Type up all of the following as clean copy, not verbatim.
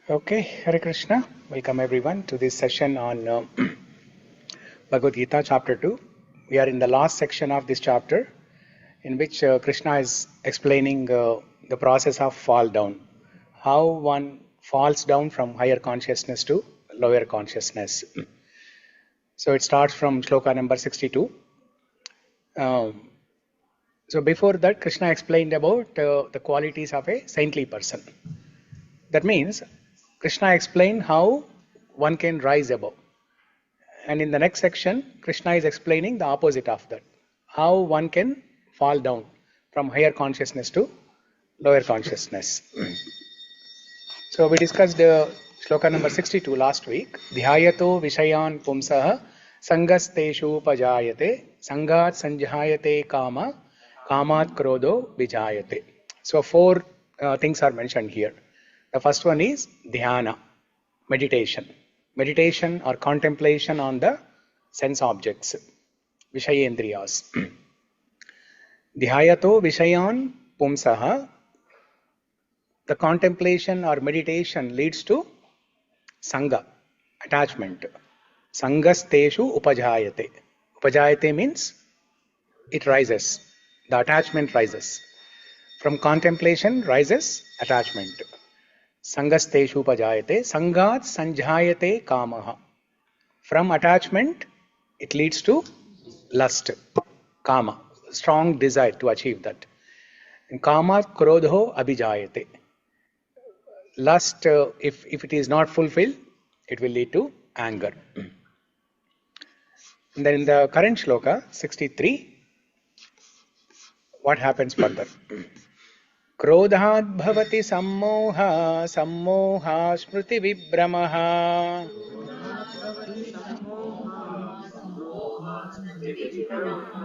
Okay, Hare Krishna. Welcome everyone to this session on Bhagavad Gita, chapter 2. We are in the last section of this chapter in which Krishna is explaining the process of fall down, how one falls down from higher consciousness to lower consciousness. So it starts from shloka number 62. Um, so before that, Krishna explained about the qualities of a saintly person. That means Krishna explained how one can rise above. And in the next section, Krishna is explaining the opposite of that. How one can fall down from higher consciousness to lower consciousness. So we discussed shloka number 62 last week. Dhyayato vishayan pumsaha sangasteshu pajayate sangat sanjayate kama kamat krodo vijayate. So four things are mentioned here. The first one is dhyana, meditation. Meditation or contemplation on the sense objects, vishayendriyas. Dhyayato vishayan pumsaha. The contemplation or meditation leads to sangha, attachment. Sangasteshu upajayate. Upajayate means it rises. The attachment rises. From contemplation rises attachment. Sangasteshu upajayate. Sangat sanjayate kamaha. From attachment, it leads to lust, kama, strong desire to achieve that. And kama krodho abhijayate. Lust, if it is not fulfilled, it will lead to anger. And then in the current shloka, 63, what happens further? Krodhat bhavati sammoha, sammoha smriti vibramaha.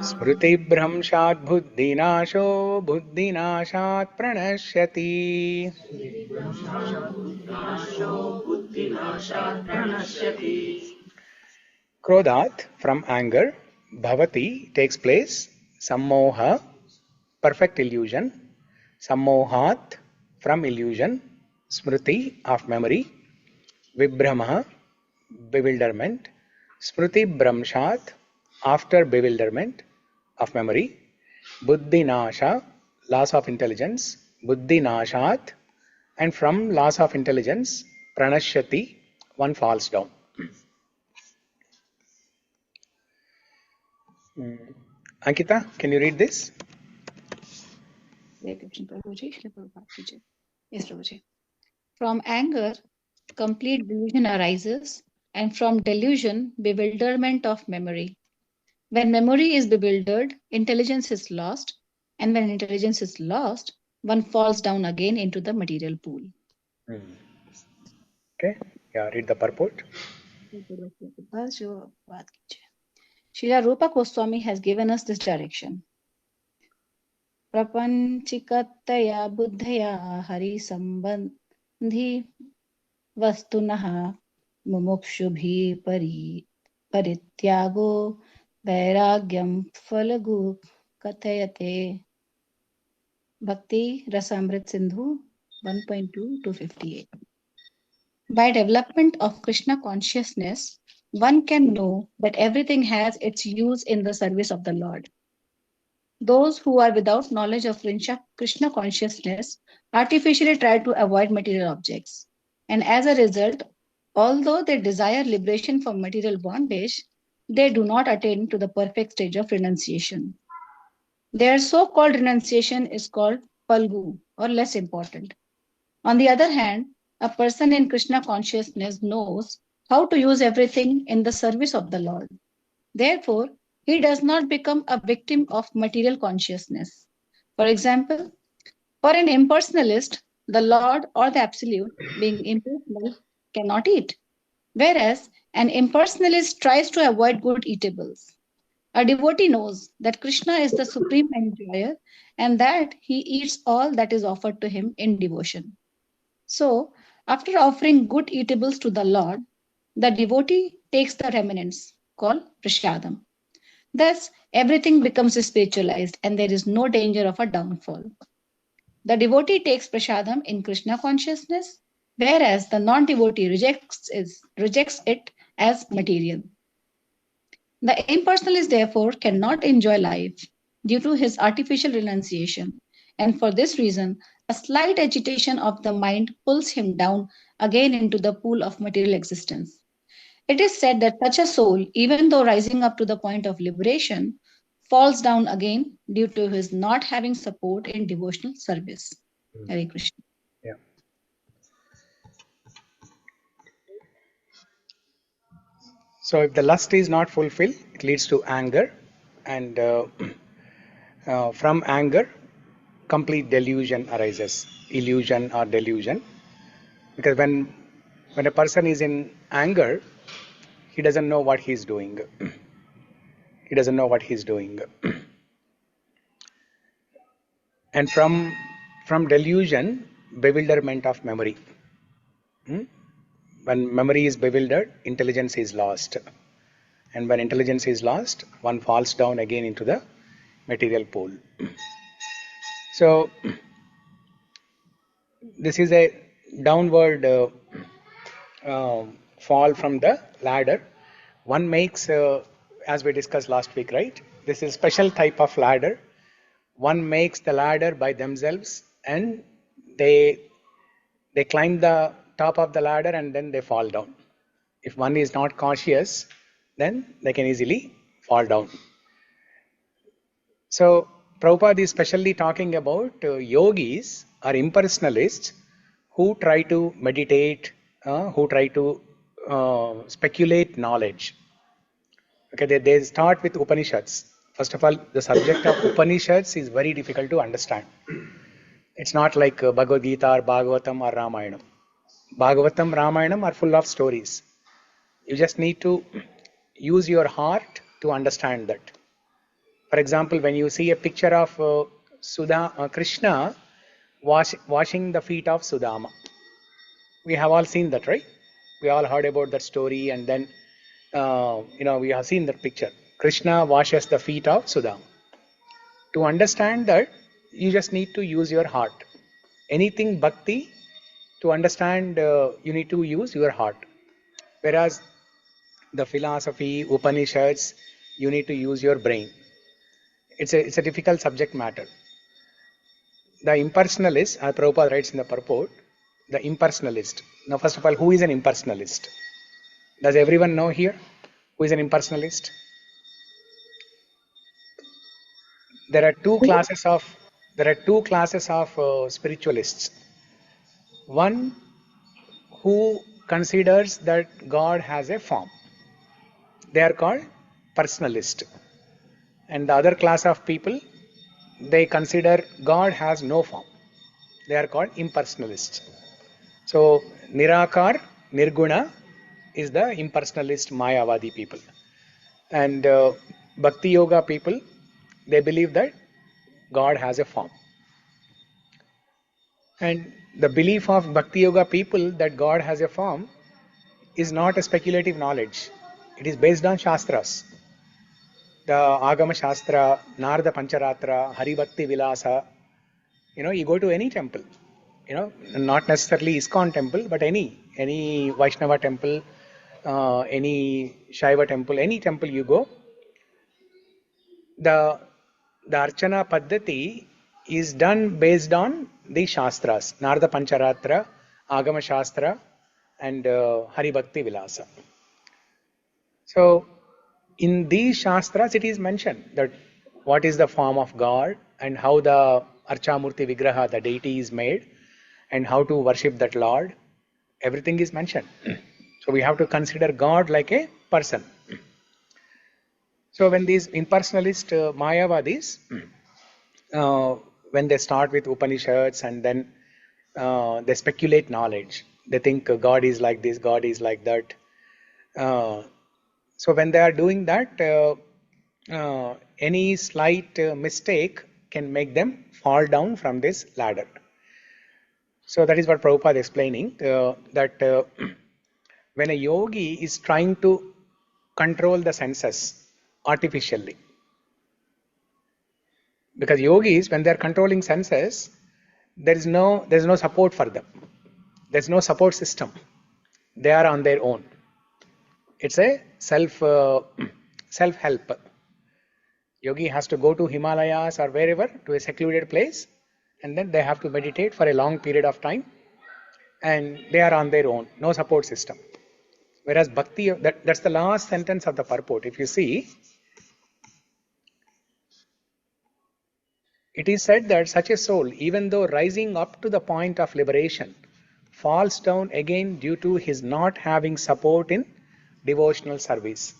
Smriti bhramshat buddhinasho, buddhinashat pranashyati. Krodhat, from anger, bhavati, takes place, sammoha, perfect illusion, sammohat, from illusion, smriti, of memory, vibhrama, bewilderment, smriti bhramshat, after bewilderment of memory, buddhi nasha, loss of intelligence, buddhi nashat, and from loss of intelligence, pranashyati, one falls down. Ankita, can you read this? Yes, Prabhuji. From anger, complete delusion arises, and from delusion, bewilderment of memory. When memory is bewildered, intelligence is lost, and when intelligence is lost, one falls down again into the material pool. Okay, yeah, read the purport. Srila Rupa Goswami has given us this direction. Prapanchikataya buddhaya hari sambandhi vastunaha mumukshubhi parityago vairagyam phalagu kathayate. Bhakti Rasamrit Sindhu 1.2 to 58. By development of Krishna consciousness, one can know that everything has its use in the service of the Lord. Those who are without knowledge of Krishna consciousness artificially try to avoid material objects. And as a result, although they desire liberation from material bondage, they do not attain to the perfect stage of renunciation. Their so-called renunciation is called palgu, or less important. On the other hand, a person in Krishna consciousness knows how to use everything in the service of the Lord. Therefore, he does not become a victim of material consciousness. For example, for an impersonalist, the Lord or the Absolute, being impersonal, cannot eat, whereas an impersonalist tries to avoid good eatables. A devotee knows that Krishna is the supreme enjoyer and that he eats all that is offered to him in devotion. So, after offering good eatables to the Lord, the devotee takes the remnants, called prasadam. Thus, everything becomes spiritualized and there is no danger of a downfall. The devotee takes prasadam in Krishna consciousness, whereas the non-devotee rejects it as material. The impersonalist, therefore, cannot enjoy life due to his artificial renunciation, and for this reason, a slight agitation of the mind pulls him down again into the pool of material existence. It is said that such a soul, even though rising up to the point of liberation, falls down again due to his not having support in devotional service. Hare Krishna. Yeah. So if the lust is not fulfilled, it leads to anger, and from anger, complete delusion arises, illusion or delusion. Because when a person is in anger, he doesn't know what he's doing. He doesn't know what he's doing. And from delusion, bewilderment of memory. When memory is bewildered, intelligence is lost. And when intelligence is lost, one falls down again into the material pool. So this is a downward fall from the ladder. One makes, as we discussed last week, right? This is a special type of ladder. One makes the ladder by themselves, and they climb the top of the ladder and then they fall down. If one is not cautious, then they can easily fall down. So Prabhupada is specially talking about yogis or impersonalists who try to meditate, who try to speculate knowledge. Okay, they start with Upanishads. First of all, the subject of Upanishads is very difficult to understand. It's not like Bhagavad Gita or Bhagavatam or Ramayanam. Bhagavatam, Ramayanam are full of stories. You just need to use your heart to understand that. For example, when you see a picture of Krishna washing the feet of Sudama, we have all seen that, right? We all heard about that story, and then we have seen that picture. Krishna washes the feet of Sudama. To understand that, you just need to use your heart. Anything bhakti, to understand, you need to use your heart. Whereas the philosophy, Upanishads, you need to use your brain. It's a difficult subject matter. The impersonalist, as Prabhupada writes in the purport, the impersonalist. Now, first of all, who is an impersonalist? Does everyone know here who is an impersonalist? There are two classes of spiritualists. One who considers that God has a form. They are called personalist. And the other class of people, they consider God has no form. They are called impersonalists. So Nirakar, Nirguna is the impersonalist Mayavadi people. And Bhakti Yoga people, they believe that God has a form. And the belief of Bhakti Yoga people that God has a form is not a speculative knowledge. It is based on Shastras. The Agama Shastra, Narada Pancharatra, Hari Bhakti Vilasa. You go to any temple, not necessarily ISKCON temple, but any Vaishnava temple, any Shaiva temple, any temple you go, the Archana Paddhati is done based on the Shastras, Narada Pancharatra, Agama Shastra, and Hari Bhakti Vilasa. So, in these Shastras, it is mentioned that what is the form of God and how the Archamurti Vigraha, the deity, is made, and how to worship that Lord. Everything is mentioned. So, we have to consider God like a person. So, when these impersonalist Mayavadis, when they start with Upanishads and then they speculate knowledge, they think God is like this, God is like that. So when they are doing that, any slight mistake can make them fall down from this ladder. So that is what Prabhupada is explaining, that when a yogi is trying to control the senses artificially, because yogis, when they are controlling senses, there is no support for them. There's no support system. They are on their own. It's a self-help. Yogi has to go to Himalayas or wherever, to a secluded place, and then they have to meditate for a long period of time, and they are on their own, no support system. Whereas bhakti, that's the last sentence of the purport. If you see, it is said that such a soul, even though rising up to the point of liberation, falls down again due to his not having support in devotional service.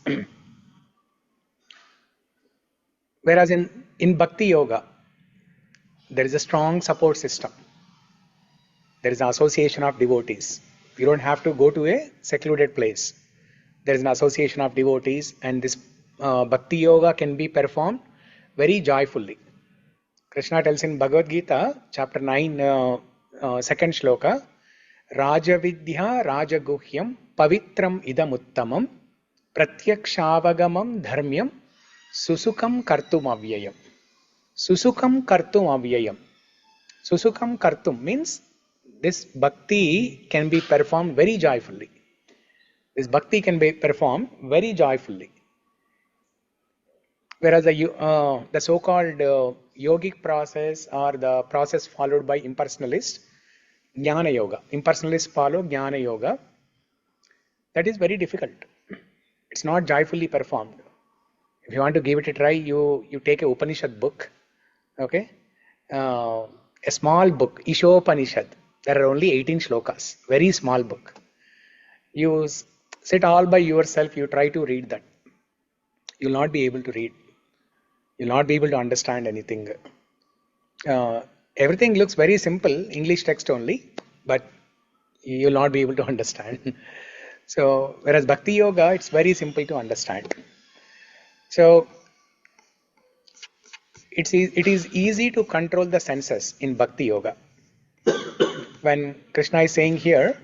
Whereas in bhakti yoga, there is a strong support system. There is an association of devotees. You don't have to go to a secluded place. There is an association of devotees, and this bhakti yoga can be performed very joyfully. Krishna tells in Bhagavad Gita, chapter 9, second shloka, Rajavidya Rajaguhyam Pavitram Idamuttamam Pratyakshaavagamam Dharmyam Susukam Kartum Avyayam. Susukam Kartum Avyayam. Susukam Kartum means this bhakti can be performed very joyfully. This bhakti can be performed very joyfully. Whereas the so-called yogic process, or the process followed by impersonalists, Jnana Yoga. Impersonalists follow Jnana Yoga. That is very difficult. It's not joyfully performed. If you want to give it a try, you take a Upanishad book, okay? A small book, Ishopanishad. There are only 18 shlokas, very small book. You sit all by yourself, you try to read that. You'll not be able to read. You'll not be able to understand anything. Everything looks very simple, English text only, but you'll not be able to understand. So, whereas Bhakti Yoga, it's very simple to understand. So, it is easy to control the senses in Bhakti Yoga. When Krishna is saying here,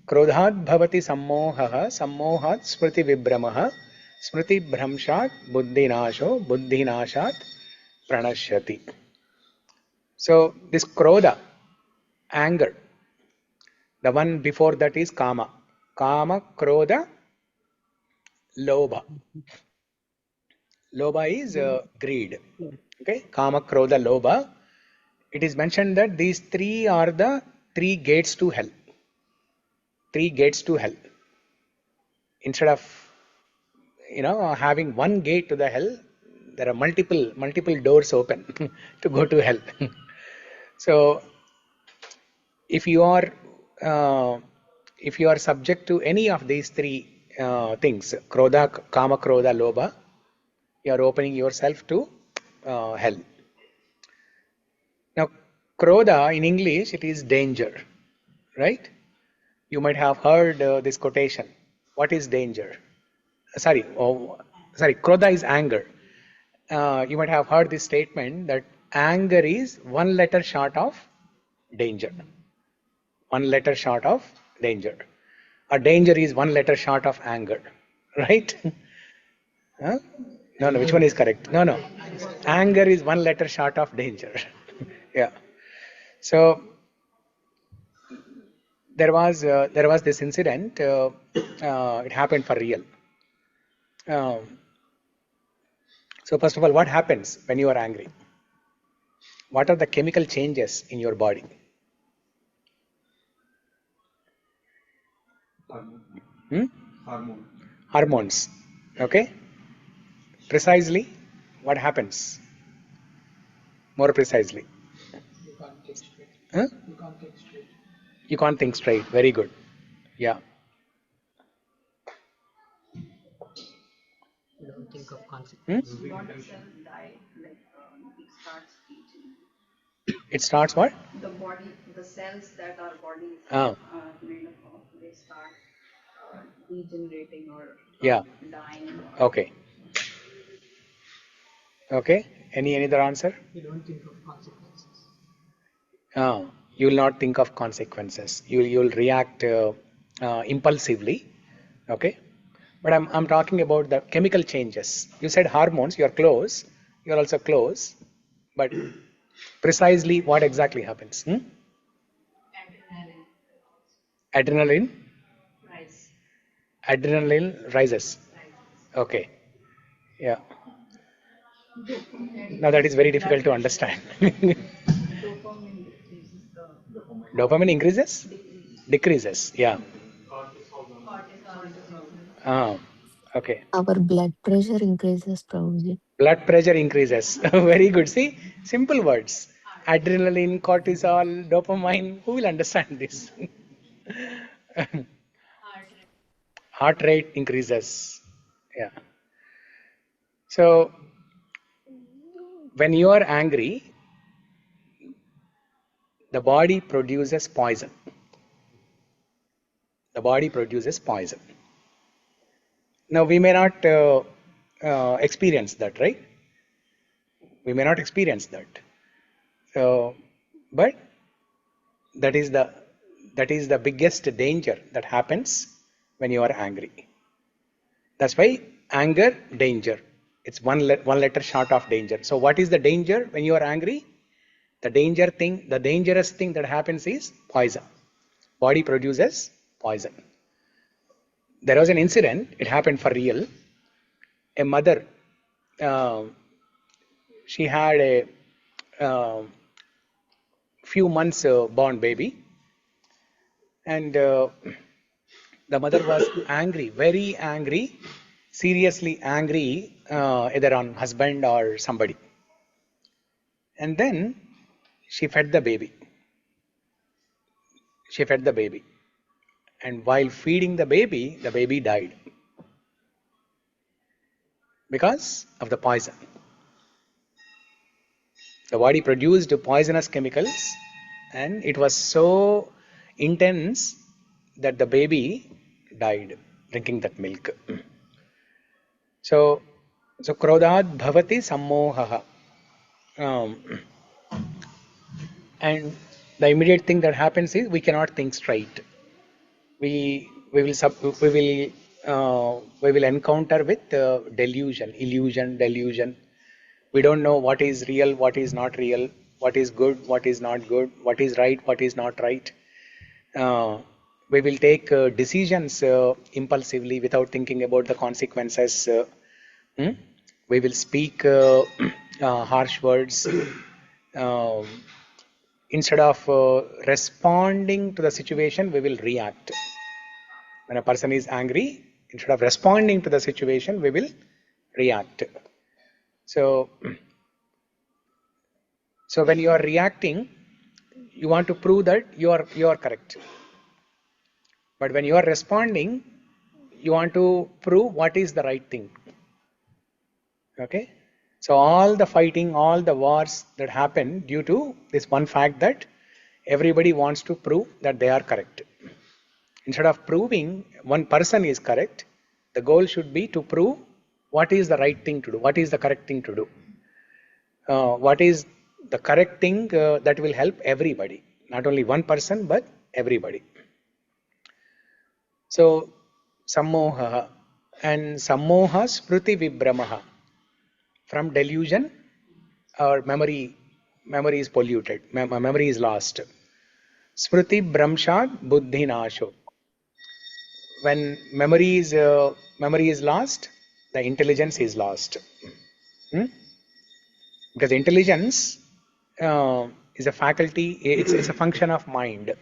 Krodhat bhavati sammohaha, sammohat smriti vibramaha, smriti bhramshat buddhinasho, buddhinashat pranashyati. So this krodha, anger, the one before that is kama. Kama, krodha, lobha. Lobha is greed. Okay, kama, krodha, lobha. It is mentioned that these three are the three gates to hell. Three gates to hell. Instead of having one gate to the hell, there are multiple doors open to go to hell. So if you are subject to any of these three things, krodha, kama, krodha, lobha, you are opening yourself to hell. Now, krodha in English, it is danger, right? You might have heard this quotation. What is danger? Sorry, krodha is anger. You might have heard this statement that anger is one letter short of danger. One letter short of danger. Or danger is one letter short of anger. Right? Huh? No, which one is correct? No. Anger is one letter short of danger. Yeah. So there was this incident. It happened for real. So first of all, what happens when you are angry? What are the chemical changes in your body? Hormones. Okay. Precisely, what happens? More precisely. You can't think straight. Huh? You can't think straight. You can't think straight. Very good. Yeah. You don't think of consequences. Body cells die, like it starts aging. It starts what? The body, the cells that our body is Ah. made up of, they start degenerating or Yeah. dying. Okay. Okay. Any other answer? You don't think of consequences. You will not think of consequences. You will react impulsively. Okay. But I'm talking about the chemical changes. You said hormones. You are close. You are also close. But precisely what exactly happens? Adrenaline? Adrenaline rises. Okay. Yeah. Now that is very difficult to understand. Dopamine increases? Decreases. Yeah. Ah, okay. Our blood pressure increases, Prabhuji. Blood pressure increases. Very good. See, simple words. Adrenaline, cortisol, dopamine. Who will understand this? Heart rate increases. Yeah. So, when you are angry, the body produces poison. The body produces poison. Now, we may not experience that, right? We may not experience that. So, but that is the biggest danger that happens when you are angry. That's why anger, danger. It's one letter short of danger. So, what is the danger when you are angry? The dangerous thing that happens is poison. Body produces poison. There was an incident, it happened for real. A mother, she had a few months born baby, and the mother was angry, very angry, seriously angry, either on husband or somebody. And then she fed the baby. She fed the baby. And while feeding the baby died because of the poison. The body produced poisonous chemicals, and it was so intense that the baby died drinking that milk. So krodhat bhavati sammohaha. And the immediate thing that happens is we cannot think straight. We will encounter with delusion. We don't know what is real, what is not real, what is good, what is not good, what is right, what is not right. We will take decisions impulsively without thinking about the consequences. We will speak harsh words. Instead of responding to the situation, we will react. When a person is angry, instead of responding to the situation, we will react. So when you are reacting, you want to prove that you are correct. But when you are responding, you want to prove what is the right thing. Okay? So all the fighting, all the wars that happen due to this one fact that everybody wants to prove that they are correct. Instead of proving one person is correct, the goal should be to prove what is the right thing to do, what is the correct thing to do. What is the correct thing that will help everybody, not only one person but everybody. So sammoha, and sammoha smriti vibramaha. From delusion, our memory is polluted, memory is lost. Smriti bramshat buddhi nasho. When memory is lost, the intelligence is lost. Because intelligence is a faculty, it's a function of mind.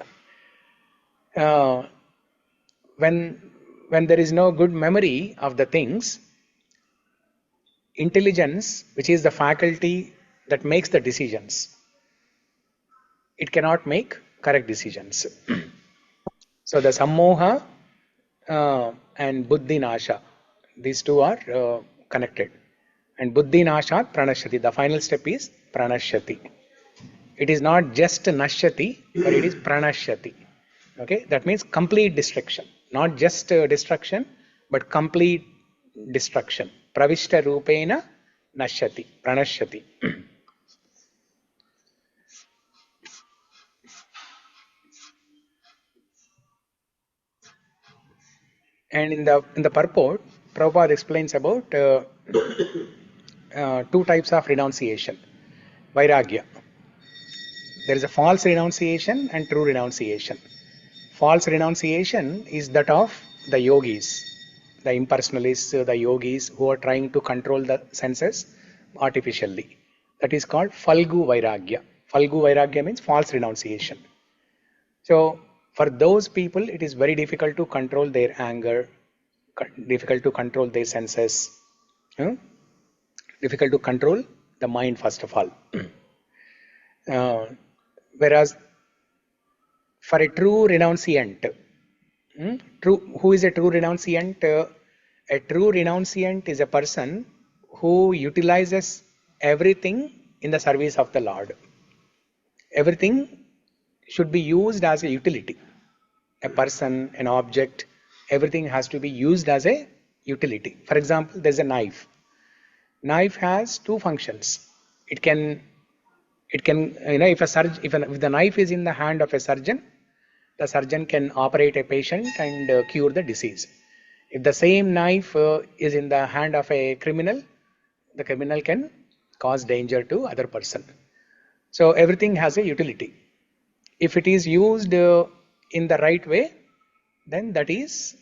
When there is no good memory of the things, intelligence, which is the faculty that makes the decisions, it cannot make correct decisions. So the sammoha and buddhi nasha, these two are connected. And buddhi nashat pranashyati, the final step is pranashyati. It is not just nashyati, but it is pranashyati. Okay, that means complete destruction, not just destruction, but complete destruction. Pravishta rupena nashyati, pranashyati. And in the purport, Prabhupada explains about two types of renunciation, vairagya. There is a false renunciation and true renunciation. False renunciation is that of the yogis, the impersonalists, the yogis who are trying to control the senses artificially. That is called Falgu Vairagya. Falgu Vairagya means false renunciation. So, for those people, it is very difficult to control their anger, difficult to control their senses, difficult to control the mind, first of all. Whereas, for a true renunciant, who is a true renunciant? A true renunciant is a person who utilizes everything in the service of the Lord. Everything should be used as a utility. A person, an object, everything has to be used as a utility. For example, there's a knife. Knife has two functions. It can, if the knife is in the hand of a surgeon, the surgeon can operate a patient and cure the disease. If the same knife is in the hand of a criminal, the criminal can cause danger to other person. So everything has a utility. If it is used in the right way, then that is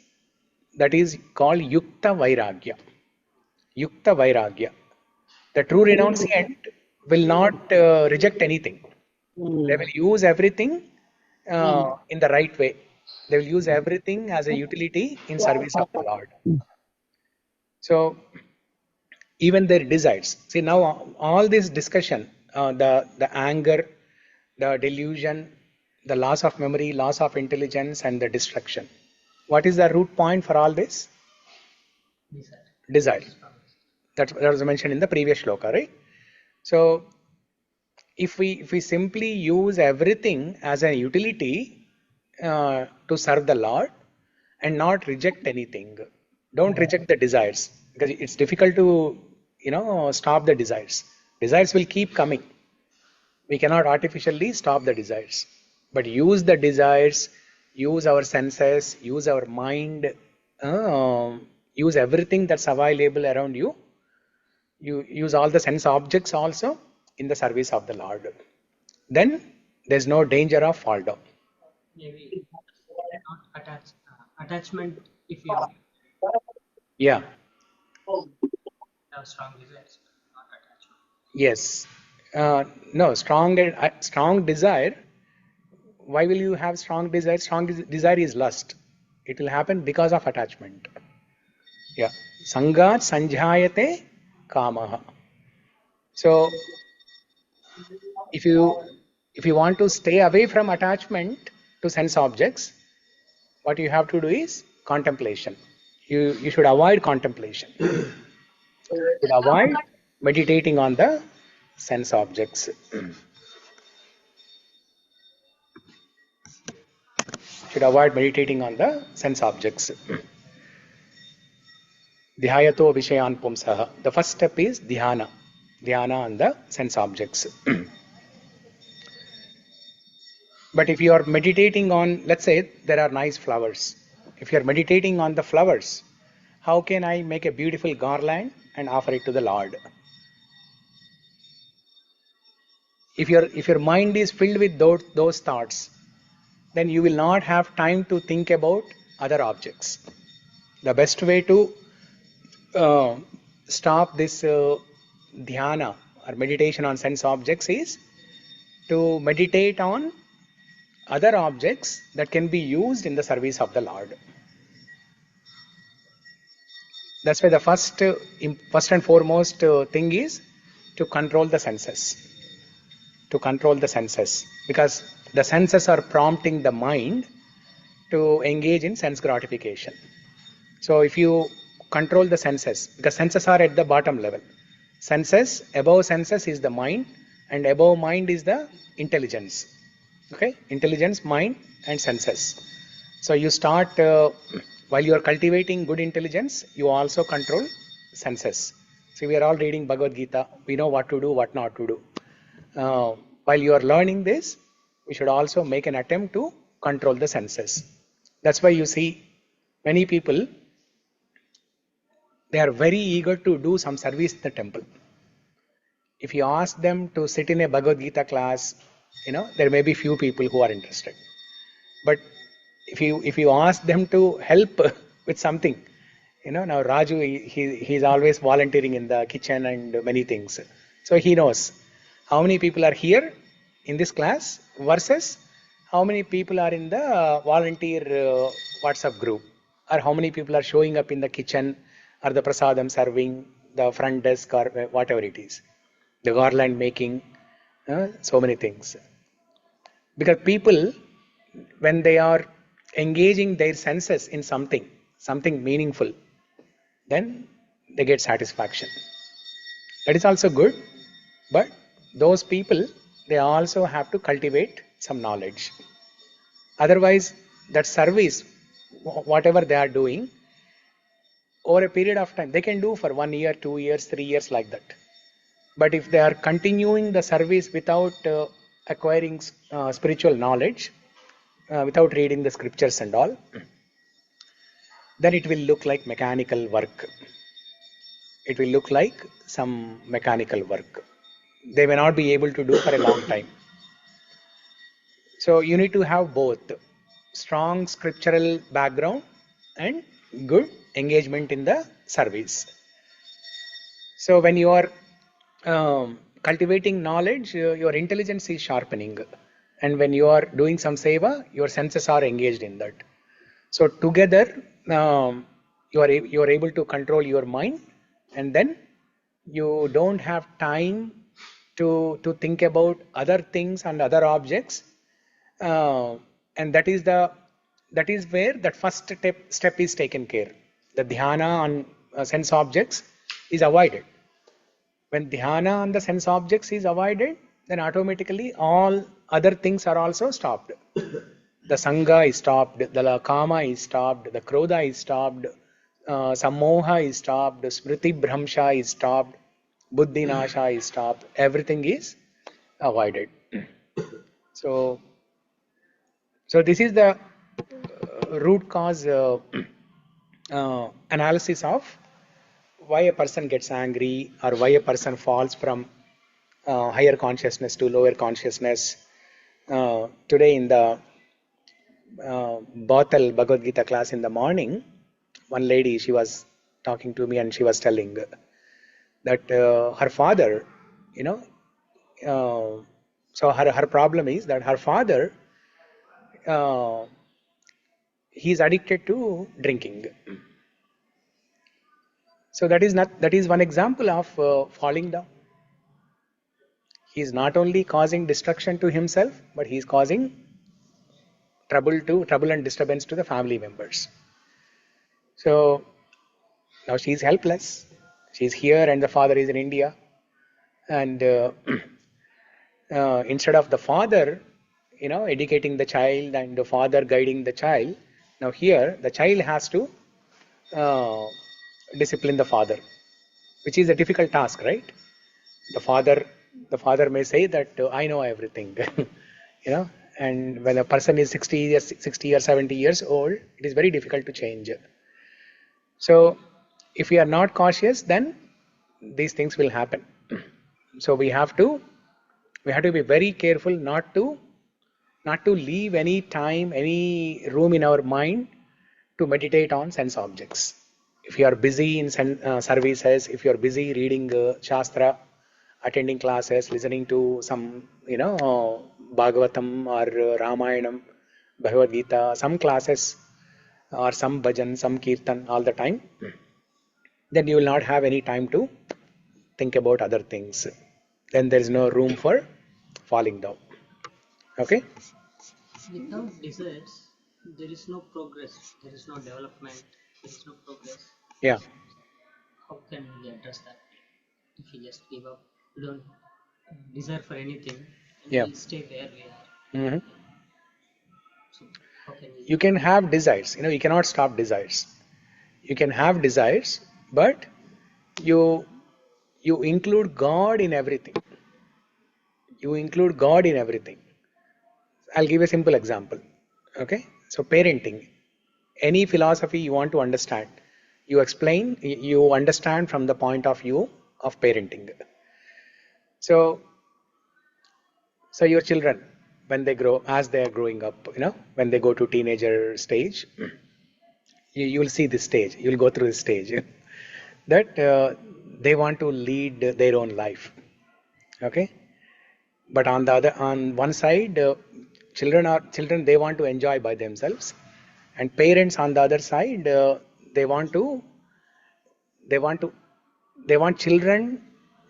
called Yukta Vairagya. Yukta Vairagya. The true renunciant will not reject anything. They will use everything in the right way. They will use everything as a utility in service of the Lord. So even their desires. See, now all this discussion, the anger, the delusion, the loss of memory, loss of intelligence, and the destruction. What is the root point for all this? Desire. Desire. That was mentioned in the previous shloka, right? So if we simply use everything as a utility to serve the Lord and not reject anything, don't reject the desires, because it's difficult to stop the desires. Desires will keep coming. We cannot artificially stop the desires, but use the desires, use our senses, use our mind, use everything that's available around you. You use all the sense objects also in the service of the Lord. Then there's no danger of fall down. Maybe not attachment if you have Yeah. strong desires, not attachment. Yes. No, strong desire. Why will you have strong desire? Strong desire is lust. It will happen because of attachment. Yeah. Sangat sanjhayate kamaha. So if you want to stay away from attachment to sense objects, what you have to do is contemplation. You should avoid contemplation. You should avoid meditating on the sense objects. Should avoid meditating on the sense objects. Dhyayato vishayan pumsaha. The first step is dhyana. Dhyana on the sense objects. But if you are meditating on, let's say there are nice flowers. If you are meditating on the flowers, how can I make a beautiful garland and offer it to the Lord? If your mind is filled with those thoughts, then you will not have time to think about other objects. The best way to stop this dhyana or meditation on sense objects is to meditate on other objects that can be used in the service of the Lord. That's why the first and foremost thing is to control the senses. To control the senses, because the senses are prompting the mind to engage in sense gratification. So if you control the senses, because senses are at the bottom level. Senses, above senses is the mind, and above mind is the intelligence. Okay, intelligence, mind, and senses. So you start, while you are cultivating good intelligence, you also control senses. See, we are all reading Bhagavad Gita. We know what to do, what not to do. While you are learning this, we should also make an attempt to control the senses. That's why you see many people, they are very eager to do some service in the temple. If you ask them to sit in a Bhagavad Gita class, there may be few people who are interested. But if you ask them to help with something, now Raju, he's always volunteering in the kitchen and many things. So he knows how many people are here in this class versus how many people are in the volunteer WhatsApp group, or how many people are showing up in the kitchen or the prasadam serving, the front desk, or whatever it is, the garland making, so many things. Because people, when they are engaging their senses in something meaningful, then they get satisfaction. That is also good, but those people, they also have to cultivate some knowledge. Otherwise, that service, whatever they are doing, over a period of time, they can do for 1 year, 2 years, 3 years, like that. But if they are continuing the service without acquiring spiritual knowledge, without reading the scriptures and all, then it will look like mechanical work. It will look like some mechanical work. They may not be able to do for a long time. So you need to have both strong scriptural background and good engagement in the service. So when you are cultivating knowledge, your intelligence is sharpening. And when you are doing some seva, your senses are engaged in that. So together, you are able to control your mind, and then you don't have time to think about other things and other objects, and that is where that first step is taken care. The dhyana on sense objects is avoided. When dhyana on the sense objects is avoided, then automatically all other things are also stopped. The sangha is stopped, the kama is stopped, the krodha is stopped, sammoha is stopped, smriti bhramsha is stopped, buddhi nasha is stopped. Everything is avoided. So this is the root cause analysis of why a person gets angry, or why a person falls from higher consciousness to lower consciousness. Today in the Bhatal Bhagavad Gita class in the morning, one lady, she was talking to me and she was telling that her father, so her problem is that her father, he is addicted to drinking. So that is one example of falling down. He is not only causing destruction to himself, but he is causing trouble and disturbance to the family members. So now she is helpless. She is here and the father is in India. And instead of the father, educating the child and the father guiding the child, now here the child has to uh, discipline the father, which is a difficult task, right? The father may say that I know everything, and when a person is 60 or 70 years old, it is very difficult to change. So if we are not cautious, then these things will happen. So we have to be very careful not to leave any time, any room in our mind to meditate on sense objects. If you are busy in services, if you are busy reading Shastra, attending classes, listening to some, Bhagavatam or Ramayanam, Bhagavad Gita, some classes or some bhajan, some kirtan all the time, then you will not have any time to think about other things. Then there is no room for falling down. Okay? Without desires, there is no progress, there is no development, there is no progress. Yeah. How can we address that? If we just give up, we don't desire for anything, and Yeah. we'll stay where we are. Mm-hmm. So how can we? You can have desires. You cannot stop desires. You can have desires, but you include God in everything. You include God in everything. I'll give a simple example. Okay? So parenting. Any philosophy you want to understand, you explain, you understand from the point of view of parenting. So your children, when they grow, as they are growing up, when they go to teenager stage, you will see this stage. You will go through this stage that they want to lead their own life. Okay, but on one side, children. They want to enjoy by themselves, and parents on the other side, they want to they want to they want children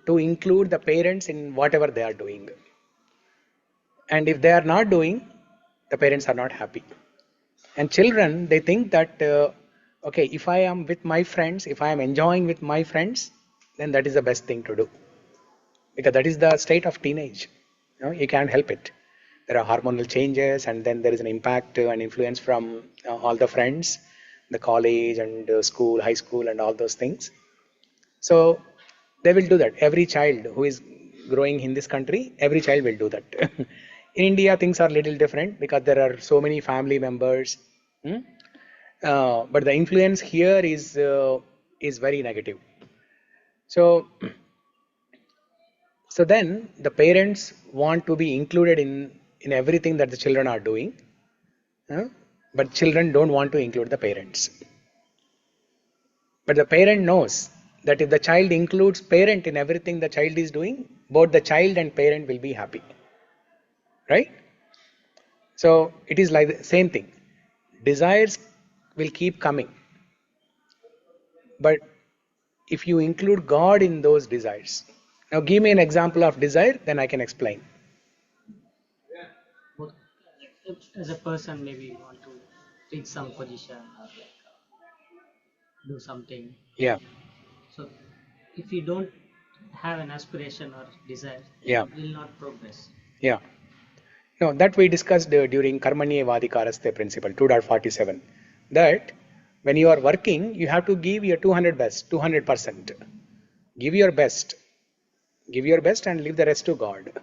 to include the parents in whatever they are doing. And if they are not doing, the parents are not happy. And children, they think that, okay, if I am with my friends, if I am enjoying with my friends, then that is the best thing to do. Because that is the state of teenage. You can't help it. There are hormonal changes, and then there is an impact and influence from all the friends, the college and school, high school, and all those things. So they will do that. Every child who is growing in this country, every child will do that. In India, things are little different because there are so many family members. Hmm? But the influence here is very negative. So, so then the parents want to be included in everything that the children are doing, but children don't want to include the parents. But the parent knows that if the child includes parent in everything the child is doing, both the child and parent will be happy. Right? So it is like the same thing. Desires will keep coming. But if you include God in those desires. Now give me an example of desire, then I can explain. Both, if as a person, maybe you want to reach some position or do something. Yeah. So if you don't have an aspiration or desire, Yeah. you will not progress. Yeah. No, that we discussed during Karmanye Vadikaraste principle 2.47. That when you are working, you have to give your 200%. Give your best. Give your best and leave the rest to God.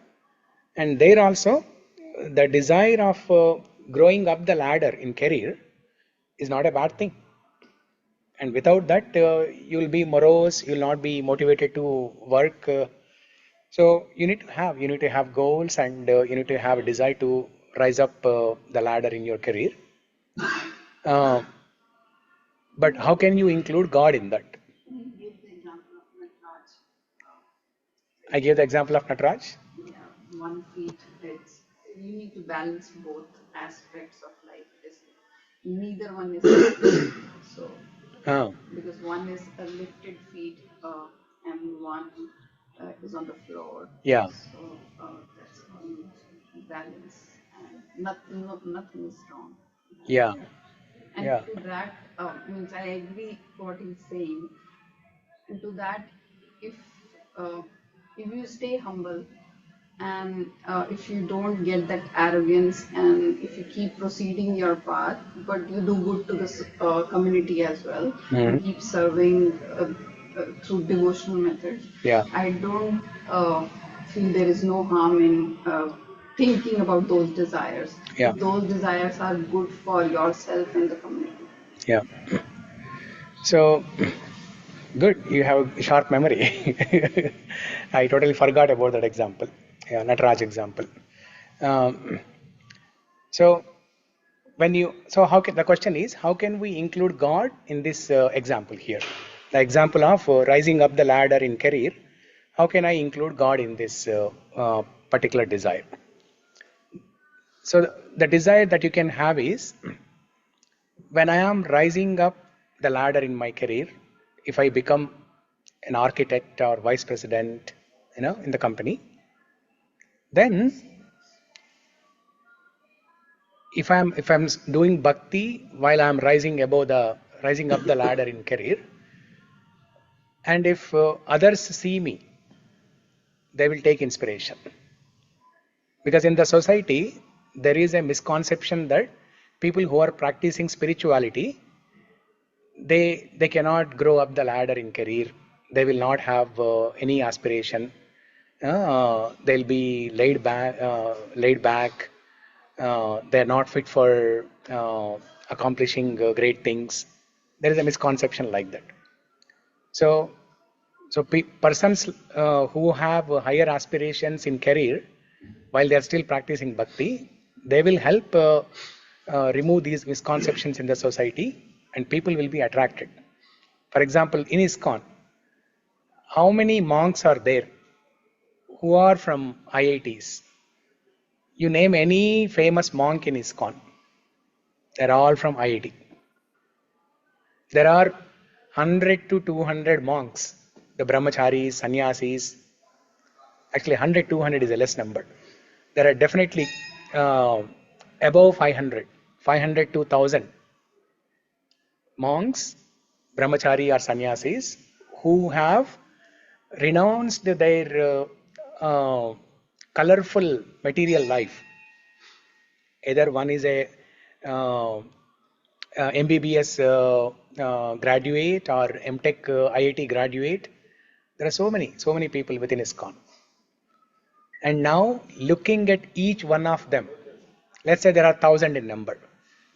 And there also, the desire of growing up the ladder in career is not a bad thing. And without that, you will be morose. You will not be motivated to work. So you need to have goals, and you need to have a desire to rise up the ladder in your career. Uh, but how can you include God in that? I gave the example of Nataraj. Yeah, 1 feet. It's you need to balance both aspects of life. Neither one is so because one is a lifted feet and one is on the floor. Yeah. So that's balance, and nothing is wrong. Yeah. And Yeah. to that means I agree what he's saying. And to that, if uh, if you stay humble and if you don't get that arrogance and if you keep proceeding your path, but you do good to the community as well, you keep serving through devotional methods. Yeah. I don't feel there is no harm in thinking about those desires. Yeah. If those desires are good for yourself and the community. Yeah. So good. You have a sharp memory. I totally forgot about that example. Yeah, Nataraj example. Um, so how can the question is, how can we include God in this example here? The example of rising up the ladder in career. How can I include God in this particular desire? So the desire that you can have is, when I am rising up the ladder in my career, if I become an architect or vice president, in the company, then if I'm doing bhakti while I'm rising up the ladder in career, and if others see me, they will take inspiration. Because in the society, there is a misconception that people who are practicing spirituality, they cannot grow up the ladder in career. They will not have any aspiration. They'll be laid back. They're not fit for accomplishing great things. There is a misconception like that. So persons who have higher aspirations in career, while they are still practicing bhakti, they will help remove these misconceptions in the society, and people will be attracted. For example, in ISKCON, how many monks are there who are from IITs? You name any famous monk in ISKCON, they're all from IIT. There are 100 to 200 monks, the brahmacharis, sannyasis. Actually, 100, 200 is a less number. There are definitely above 500, 500 to 1000 monks, brahmachari or sannyasis, who have renounced their colorful material life. Either one is a MBBS graduate or MTech IIT graduate. There are so many people within ISKCON. And now looking at each one of them, let's say there are 1000 in number.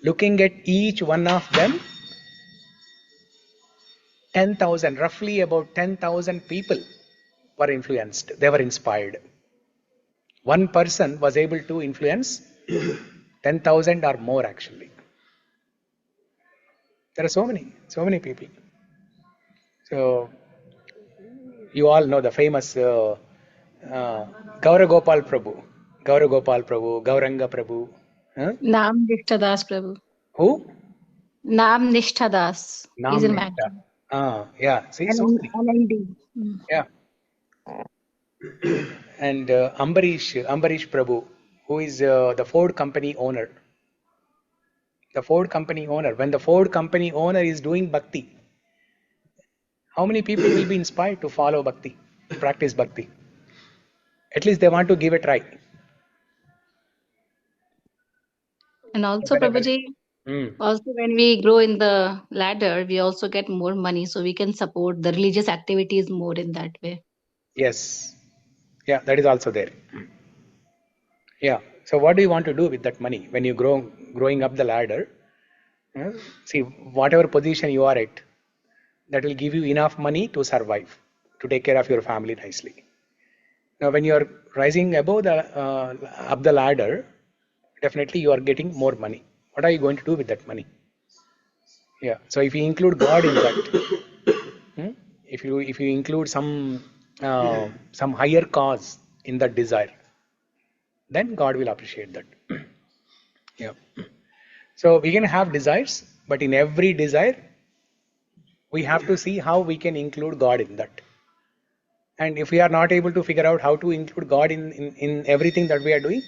Looking at each one of them, 10,000, roughly about 10,000 people were influenced. They were inspired. One person was able to influence 10,000 or more actually. There are so many people. So you all know the famous Gaura Gopal Prabhu, Gauranga Prabhu. Huh? Nam Nishtha Das Prabhu. Who? Nam Nishtha Das. He's Nam in Nishta. Bangalore. Yeah, see, so many. NND. Yeah. And Ambarish Prabhu, who is the Ford company owner. The Ford company owner. When the Ford company owner is doing bhakti, how many people will be inspired to follow bhakti, practice bhakti? At least they want to give a try. And also, Prabhuji, Mm. also when we grow in the ladder, we also get more money, so we can support the religious activities more in that way. Yes. Yeah, that is also there. Yeah. So what do you want to do with that money when you growing up the ladder? See, whatever position you are at, that will give you enough money to survive, to take care of your family nicely. Now, when you are rising above the up the ladder, definitely you are getting more money. What are you going to do with that money? Yeah. So if you include God in that, if you include some higher cause in that desire, then God will appreciate that. Yeah. So we can have desires, but in every desire, we have to see how we can include God in that. And if we are not able to figure out how to include God in everything that we are doing,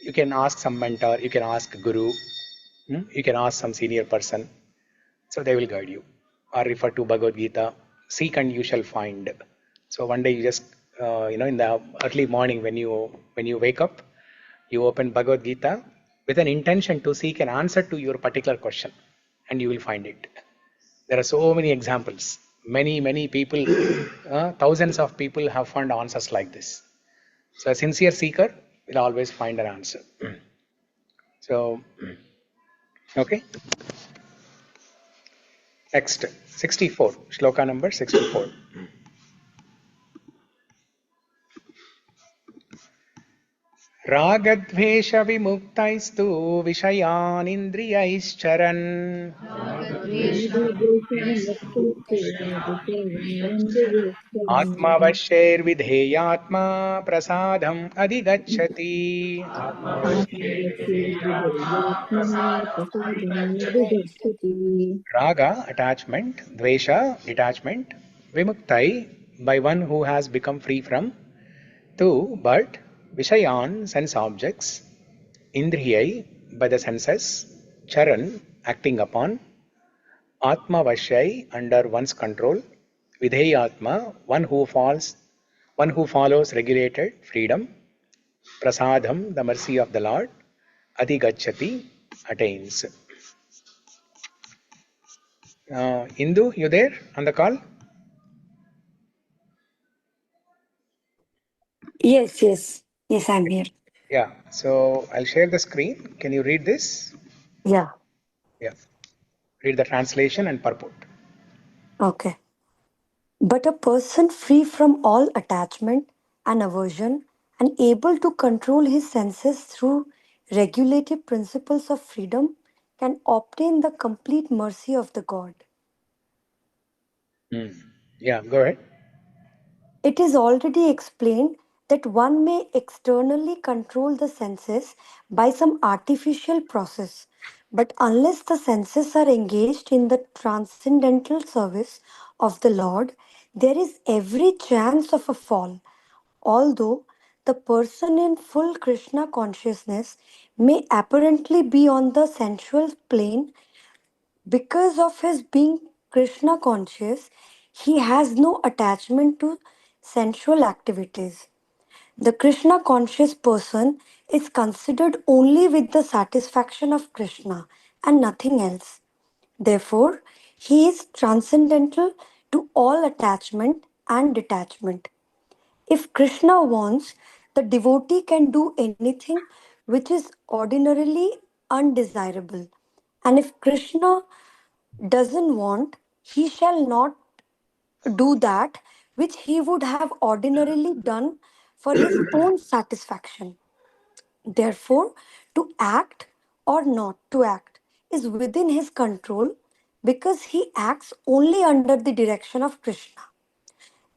you can ask some mentor, you can ask Guru, you can ask some senior person. So they will guide you. Or refer to Bhagavad Gita, seek and you shall find. So one day you just, in the early morning when you wake up, you open Bhagavad Gita with an intention to seek an answer to your particular question, and you will find it. There are so many examples. Many people, thousands of people have found answers like this. So a sincere seeker will always find an answer. So, okay. Next, 64, shloka number 64. रागद्वेषविमुक्तैस्तु विषयानिन्द्रियैश्चरन् आत्मावश्यैर्विधेयात्मा प्रसादम् अधिगच्छति Raga, attachment, dvesha, detachment, vimuktai, by one who has become free from, two, but, vishayan, sense objects, indriyai, by the senses, charan, acting upon, atma vashyai, under one's control, vidheyatma, one who follows regulated freedom, prasadham, the mercy of the Lord, adhigachati, attains. Indu, you there on the call? Yes, I'm here. Yeah, so I'll share the screen. Can you read this? Yeah. Yeah. Read the translation and purport. Okay. But a person free from all attachment and aversion and and able to control his senses through regulative principles of freedom can obtain the complete mercy of the God. Yeah, go ahead. It is already explained that one may externally control the senses by some artificial process, but unless the senses are engaged in the transcendental service of the Lord, there is every chance of a fall. Although the person in full Krishna consciousness may apparently be on the sensual plane, because of his being Krishna conscious, he has no attachment to sensual activities. The Krishna conscious person is considered only with the satisfaction of Krishna and nothing else. Therefore, he is transcendental to all attachment and detachment. If Krishna wants, the devotee can do anything which is ordinarily undesirable. And if Krishna doesn't want, he shall not do that which he would have ordinarily done for his own satisfaction. Therefore, to act or not to act is within his control because he acts only under the direction of Krishna.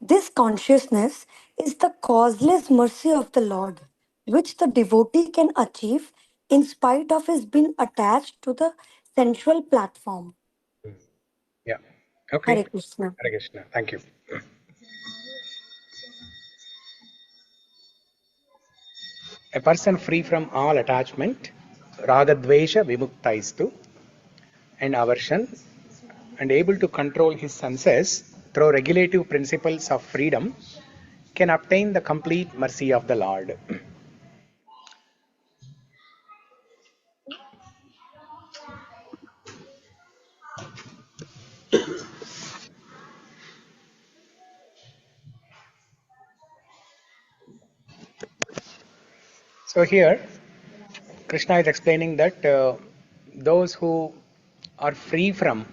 This consciousness is the causeless mercy of the Lord, which the devotee can achieve in spite of his being attached to the sensual platform. Yeah. Okay. Hare Krishna. Hare Krishna. Thank you. A person free from all attachment, ragadvesha vimuktaistu, and aversion, and able to control his senses through regulative principles of freedom, can obtain the complete mercy of the Lord. So here, Krishna is explaining that those who are free from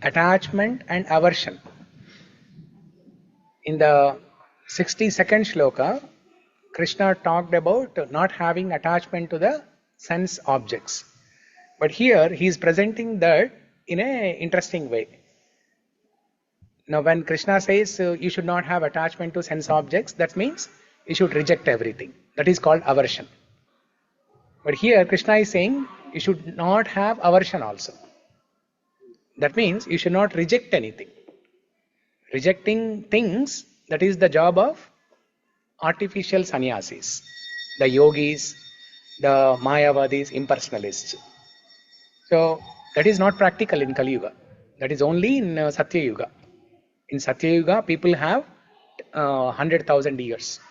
attachment and aversion. In the 62nd shloka, Krishna talked about not having attachment to the sense objects. But here he is presenting that in an interesting way. Now, when Krishna says you should not have attachment to sense objects, that means you should reject everything. That is called aversion. But here Krishna is saying you should not have aversion also. That means you should not reject anything. Rejecting things, that is the job of artificial sannyasis, the yogis, the Mayavadis, impersonalists. So that is not practical in Kali Yuga. That is only in Satya Yuga. In Satya Yuga, people have 100,000 years.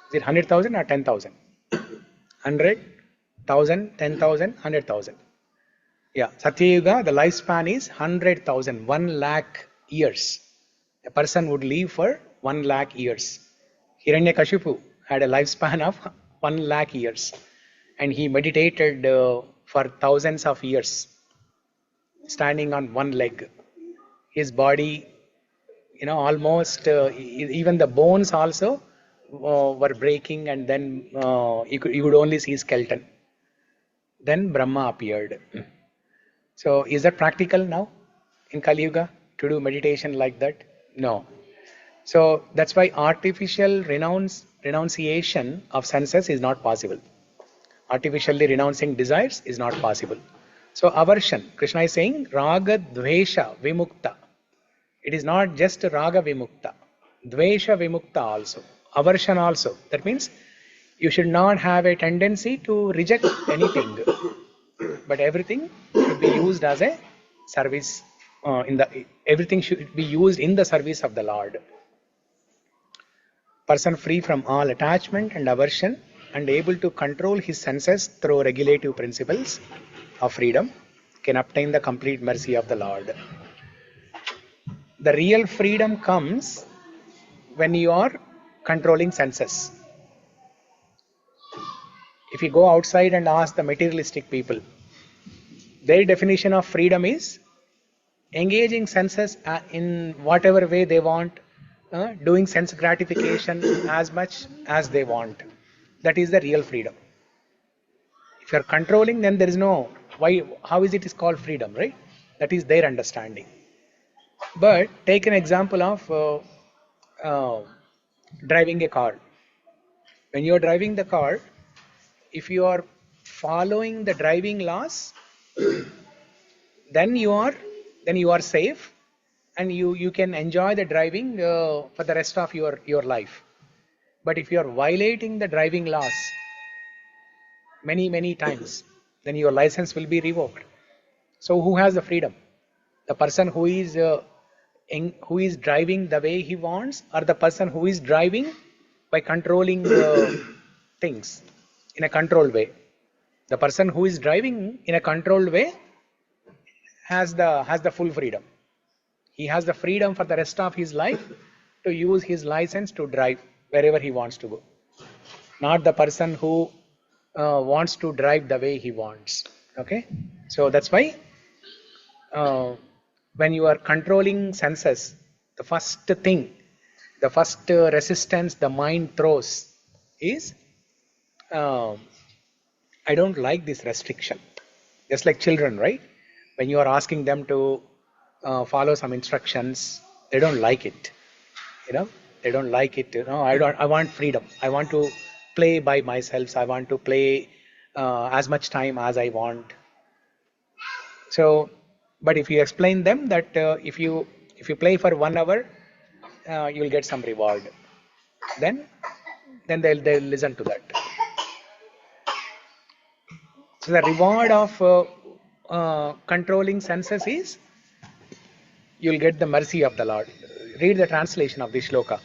Is it 100,000 or 10,000? 100,000, 10,000, 100,000. Yeah, Satya Yuga, the lifespan is 100,000, 1 lakh years. A person would live for 1 lakh years. Hiranyakashipu had a lifespan of 1 lakh years, and he meditated for thousands of years, standing on one leg. His body, almost even the bones also were breaking, and then you could only see skeleton. Then Brahma appeared. So is that practical now in Kali Yuga to do meditation like that? No. So that's why artificial renunciation of senses is not possible. Artificially renouncing desires is not possible. So aversion, Krishna is saying raga dvesha vimukta. It is not just raga vimukta, dvesha vimukta also, aversion also. That means you should not have a tendency to reject anything, but everything should be used as a service. Everything should be used in the service of the Lord. Person free from all attachment and aversion and able to control his senses through regulative principles of freedom can obtain the complete mercy of the Lord. The real freedom comes when you are controlling senses. If you go outside and ask the materialistic people, their definition of freedom is engaging senses in whatever way they want, doing sense gratification as much as they want. That is the real freedom. If you are controlling, then there is no why. How is it is called freedom, right? That is their understanding. But take an example of driving a car. When you are driving the car, if you are following the driving laws, then you are safe, and you can enjoy the driving for the rest of your life. But if you are violating the driving laws many times, then your license will be revoked. So who has the freedom? The person who is driving the way he wants, or the person who is driving by controlling things in a controlled way? The person who is driving in a controlled way has the full freedom. He has the freedom for the rest of his life to use his license to drive wherever he wants to go. Not the person who wants to drive the way he wants. Okay, so that's why when you are controlling senses, the first thing, the first resistance the mind throws is, I don't like this restriction. Just like children, right? When you are asking them to follow some instructions, they don't like it. You know, they don't like it. You know, I want freedom. I want to play by myself. I want to play as much time as I want. So, but if you explain them that if you play for 1 hour, you'll get some reward. Then they'll listen to that. So the reward of controlling senses is you'll get the mercy of the Lord. Read the translation of this shloka.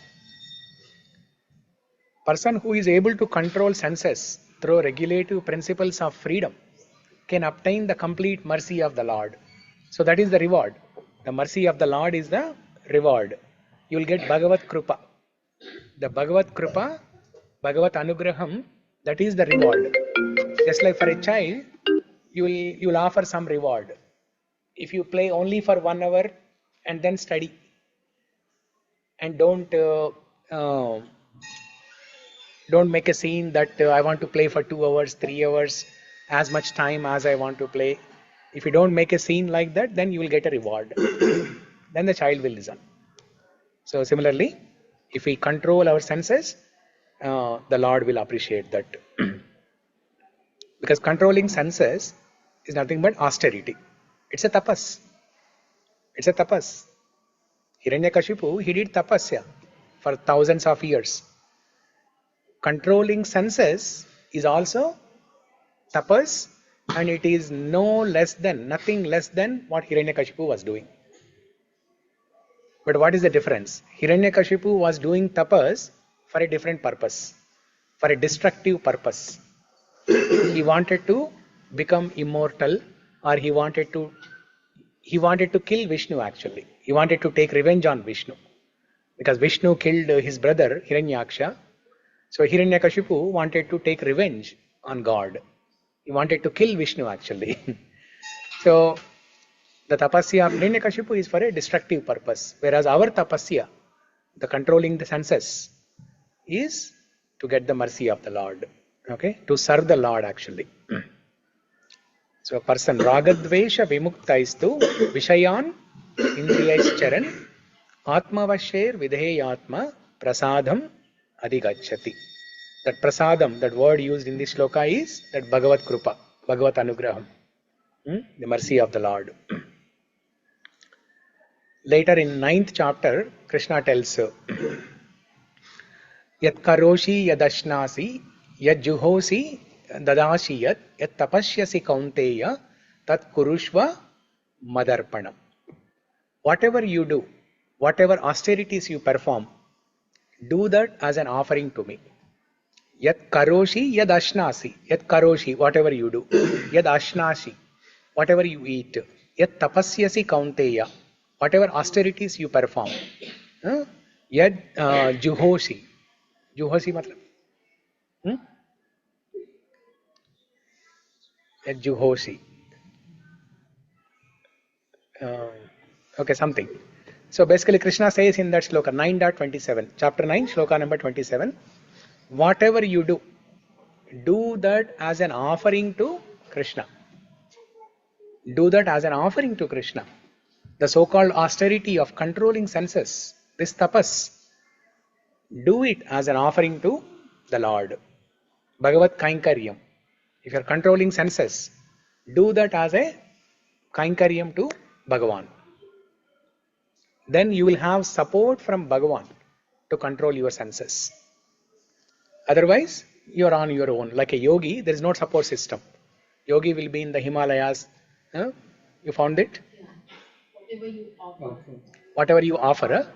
Person who is able to control senses through regulative principles of freedom can obtain the complete mercy of the Lord. So that is the reward. The mercy of the Lord is the reward. You will get Bhagavad Krupa. The Bhagavad Krupa, Bhagavad Anugraham, that is the reward. Just like for a child, you will offer some reward. If you play only for 1 hour and then study, and don't make a scene that I want to play for 2 hours, 3 hours, as much time as I want to play. If you don't make a scene like that, then you will get a reward. Then the child will listen. So similarly, if we control our senses, the Lord will appreciate that. Because controlling senses is nothing but austerity. It's a tapas. It's a tapas. Hiranyakashipu, he did tapasya for thousands of years. Controlling senses is also tapas, and it is nothing less than what Hiranyakashipu was doing. But what is the difference? Hiranyakashipu was doing tapas for a different purpose, for a destructive purpose. He wanted to become immortal, or he wanted to kill Vishnu actually. He wanted to take revenge on Vishnu. Because Vishnu killed his brother Hiranyaksha. So Hiranyakashipu wanted to take revenge on God. He wanted to kill Vishnu actually. So the tapasya of Hiranyakashipu is for a destructive purpose, whereas our tapasya, the controlling the senses, is to get the mercy of the Lord. Okay, to serve the Lord actually. So a person ragadvesha vimuktaistu vishayan indriyaicharan atmavasher vidheyatma prasadam adhigachati. That prasadam, that word used in this shloka is that Bhagavad Krupa, Bhagavad Anugraham, the mercy of the Lord. Later in 9th chapter, Krishna tells, Yat karoshi yadashnasi yad juhosi dadashi yat tapashyasi kaunteya tat kurushva madarpanam. Whatever you do, whatever austerities you perform, do that as an offering to me. Yat karoshi yad ashnasi. Yat karoshi, whatever you do. Yad ashnasi, whatever you eat. Yat tapasyasi kaunteya, whatever austerities you perform. Yad juhosi. Juhosi matlab? Yad juhosi. Okay, something. So basically Krishna says in that shloka 9.27, chapter 9, shloka number 27, whatever you do that as an offering to Krishna. Do that as an offering to Krishna. The so-called austerity of controlling senses, this tapas, do it as an offering to the Lord. Bhagavad Kainkaryam. If you are controlling senses, do that as a Kainkaryam to Bhagavan. Then you will have support from Bhagavan to control your senses. Otherwise, you are on your own. Like a yogi, there is no support system. Yogi will be in the Himalayas. You found it? Whatever you offer,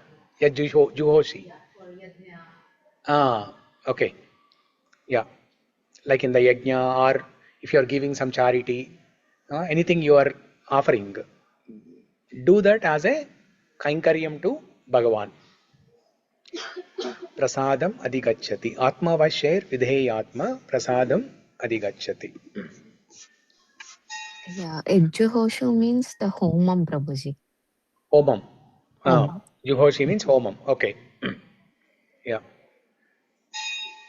juhoshi. Okay. Yeah. Like in the yajna, or if you are giving some charity, anything you are offering, do that as a kainkaryam to Bhagavan. Prasadam adhigacchati. Atma vasher vidheyatma prasadam adhigacchati. Yeah, Ejjuhoshu means the homam, Prabhuji. Homam. Homam. Juhoshi means homam. Okay. Yeah.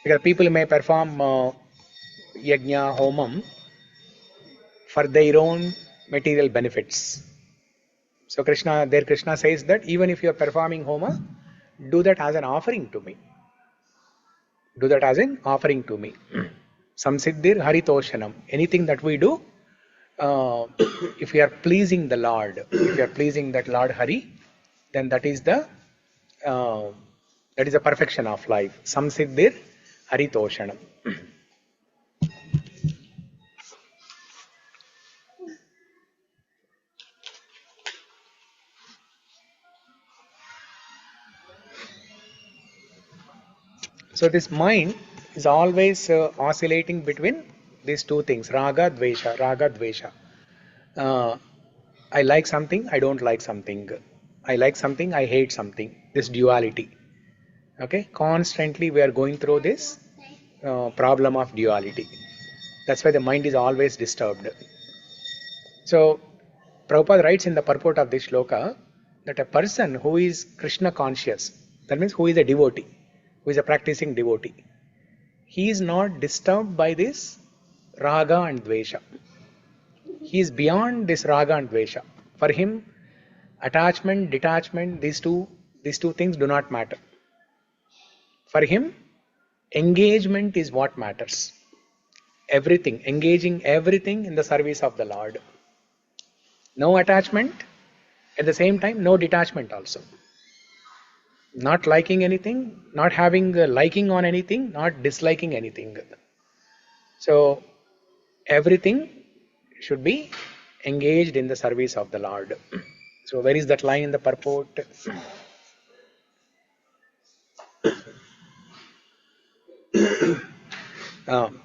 Because people may perform yajna, homam for their own material benefits. So Krishna says that even if you are performing homa, do that as an offering to me. Do that as an offering to me. Samsiddhir haritoshanam. Anything that we do, if we are pleasing the Lord, if we are pleasing that Lord Hari, then that is the perfection of life. Samsiddhir haritoshanam. So this mind is always oscillating between these two things, raga, dvesha, raga, dvesha. I like something, I don't like something. I like something, I hate something. This duality. Okay, constantly we are going through this problem of duality. That's why the mind is always disturbed. So Prabhupada writes in the purport of this shloka that a person who is Krishna conscious, that means who is a devotee, who is a practicing devotee, he is not disturbed by this raga and dvesha. He is beyond this raga and dvesha. For him, attachment, detachment, these two things do not matter. For him, engagement is what matters. Everything, engaging everything in the service of the Lord. No attachment, at the same time, no detachment also. Not liking anything, not having a liking on anything, not disliking anything. So, everything should be engaged in the service of the Lord. So, where is that line in the purport?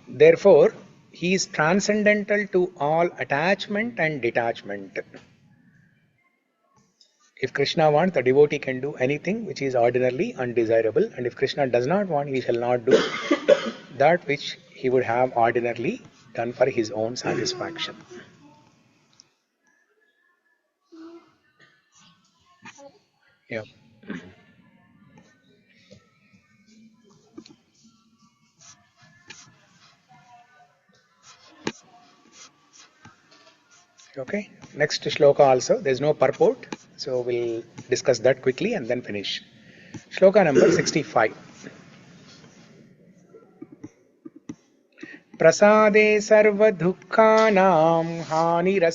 Therefore, he is transcendental to all attachment and detachment. If Krishna wants, the devotee can do anything which is ordinarily undesirable, and if Krishna does not want, he shall not do that which he would have ordinarily done for his own satisfaction. Yeah. Okay. Next shloka also, there is no purport, so we'll discuss that quickly and then finish. Shloka number 65. Prasade सर्वदुःखानां हानिरस्योपजायते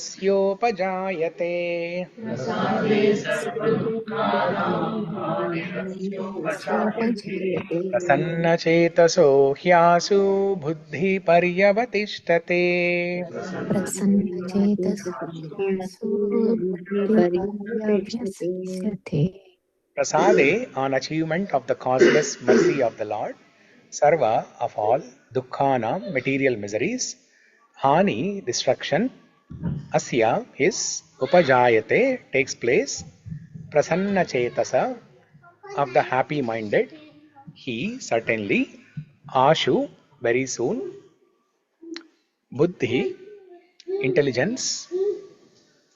प्रसन्नचेतसो ह्यासु बुद्धिपर्यवतिष्ठते Prasade on achievement of the causeless mercy of the Lord, Sarva of all, Dukkhanam material miseries, Hani destruction, Asya his, Upajayate takes place, Prasanna Chetasa of the happy minded, he certainly, Ashu very soon, Buddhi intelligence,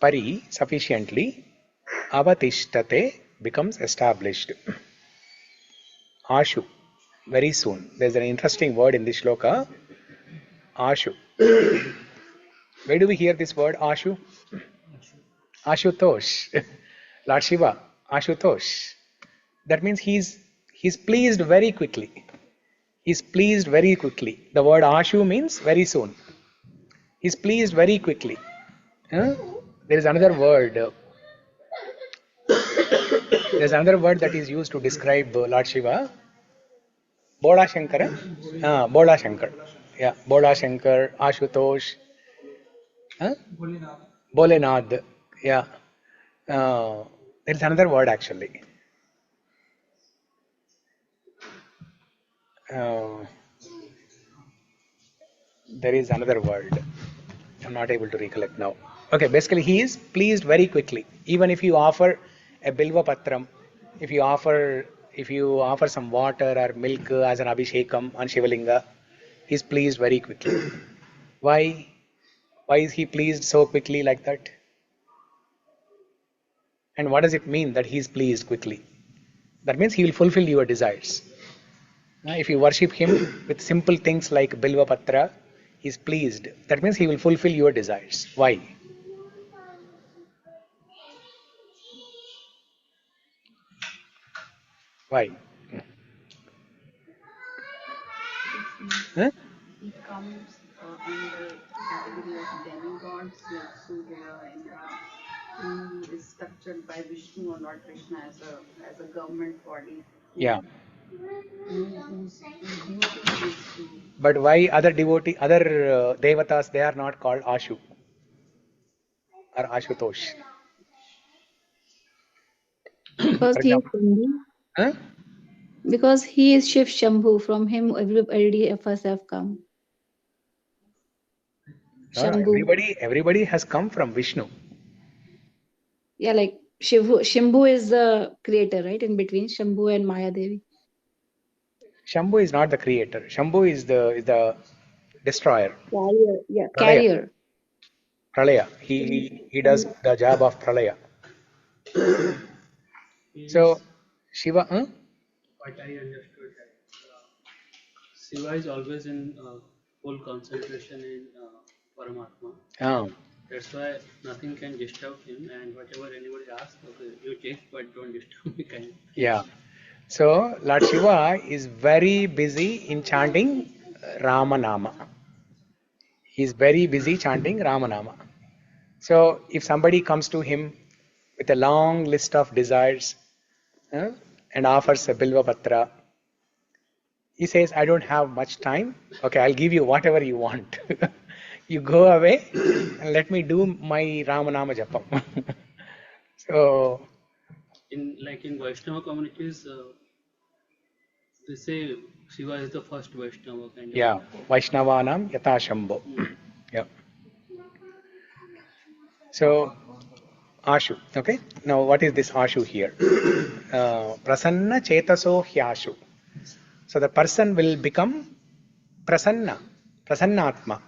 Pari sufficiently, Avatishtate becomes established. Ashu, very soon. There's an interesting word in this shloka, Ashu. Where do we hear this word, Ashu? Ashutosh. Lord Shiva, Ashutosh. That means he's pleased very quickly. He's pleased very quickly. The word Ashu means very soon. He's pleased very quickly. Huh? There is another word. There's another word that is used to describe Lord Shiva. Bola Shankara. Bola Shankar. Yeah, Bola Shankar, Ashutosh. Huh? Bolenath. Yeah. There is another word actually. Uh, there is another word. I'm not able to recollect now. Okay, basically he is pleased very quickly. Even if you offer a bilva patram, if you offer some water or milk as an abhishekam on Shivalinga, he's pleased very quickly. Why? Why is he pleased so quickly like that? And what does it mean that he is pleased quickly? That means he will fulfill your desires. If you worship him with simple things like bilva patra, he is pleased. That means he will fulfill your desires. Why? Why? Huh? He comes under category of demigods like Surya, Indra. He is structured by Vishnu or Lord Krishna as a government body. Yeah. Whose duty is to. But why other devatas, they are not called Ashu or Ashutosh? Because For he is example, Shambhu. huh? Because he is Shiv Shambhu. From him, everybody of us have come. No, no, Shambhu. everybody has come from Vishnu. Yeah, like Shambhu is the creator, right? In between Shambhu and Maya Devi. Shambhu is not the creator. Shambhu is the destroyer. Carrier. Yeah, Pralaya. carrier. Pralaya. He does the job of Pralaya. So Shiva, What I understood that Shiva is always in full concentration in Paramatma. That's why nothing can disturb him, and whatever anybody asks, okay, you take, but don't disturb me, kind of. Yeah. So Lord Shiva is very busy in chanting Ramanama. He is very busy chanting Ramanama. So if somebody comes to him with a long list of desires and offers a bilva patra, he says, I don't have much time. Okay, I'll give you whatever you want. You go away and let me do my Ramanama Japam. So, in Vaishnava communities, they say Shiva is the first Vaishnava kind of. yeah, Vaishnavanam Yata Shambho. Yeah. So, Ashu. Okay. Now, what is this Ashu here? Prasanna Chetaso Hyashu. So, the person will become Prasanna, Prasannatma.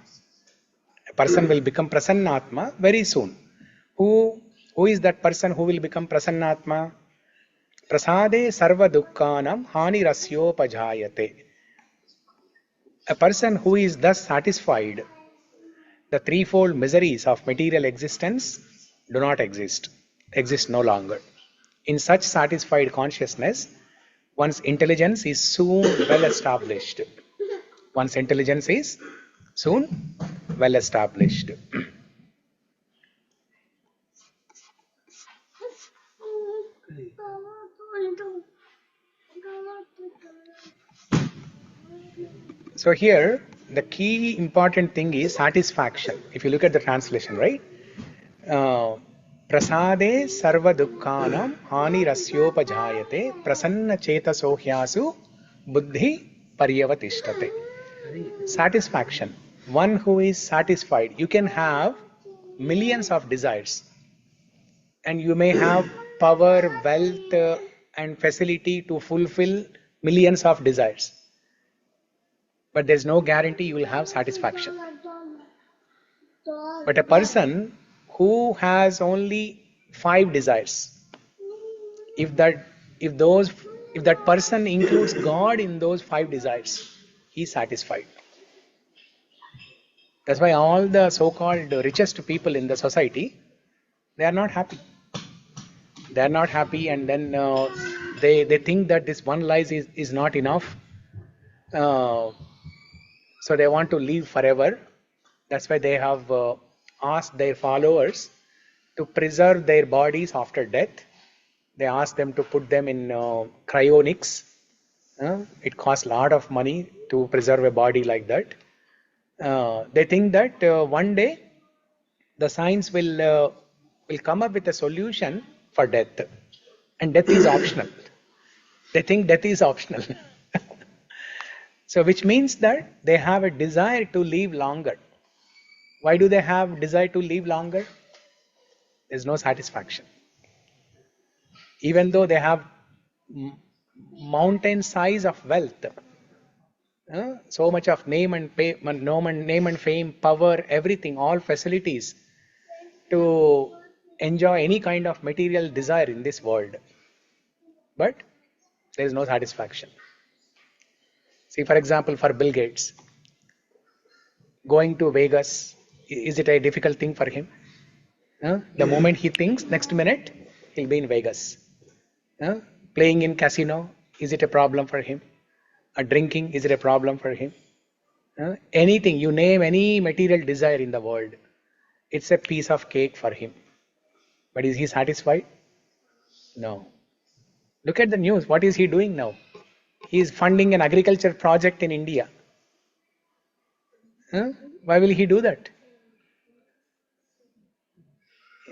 A person will become Prasannatma very soon. Who is that person who will become Prasannatma? Prasade sarva dukkhanam hani rasyopajayate. A person who is thus satisfied, the threefold miseries of material existence do not exist no longer. In such satisfied consciousness, one's intelligence is soon well established. One's intelligence is soon well established. So here, the key important thing is satisfaction. If you look at the translation, right? Prasade sarva dukkhanam hani rasyopajayate prasanna chetaso hyasu buddhi paryavatishtate. Satisfaction. One who is satisfied. You can have millions of desires and you may have power, wealth, and facility to fulfill millions of desires. But there's no guarantee you will have satisfaction. But a person who has only 5 desires, If that person includes God in those 5 desires, he is satisfied. That's why all the so-called richest people in the society, they are not happy. They are not happy, and then they think that this one life is not enough. So they want to live forever. That's why they have asked their followers to preserve their bodies after death. They ask them to put them in cryonics. It costs a lot of money to preserve a body like that. They think that one day the science will come up with a solution for death, and death is optional. They think death is optional. So which means that they have a desire to live longer. Why do they have desire to live longer? There's no satisfaction. Even though they have mountain size of wealth, so much of name and fame, power, everything, all facilities to enjoy any kind of material desire in this world, but there is no satisfaction. See, for example, for Bill Gates, going to Vegas, is it a difficult thing for him? The moment he thinks, next minute he'll be in Vegas. Playing in casino, is it a problem for him? Drinking, is it a problem for him? Anything, you name any material desire in the world, it's a piece of cake for him. But is he satisfied? No. Look at the news. What is he doing now? He is funding an agriculture project in India. Why will he do that?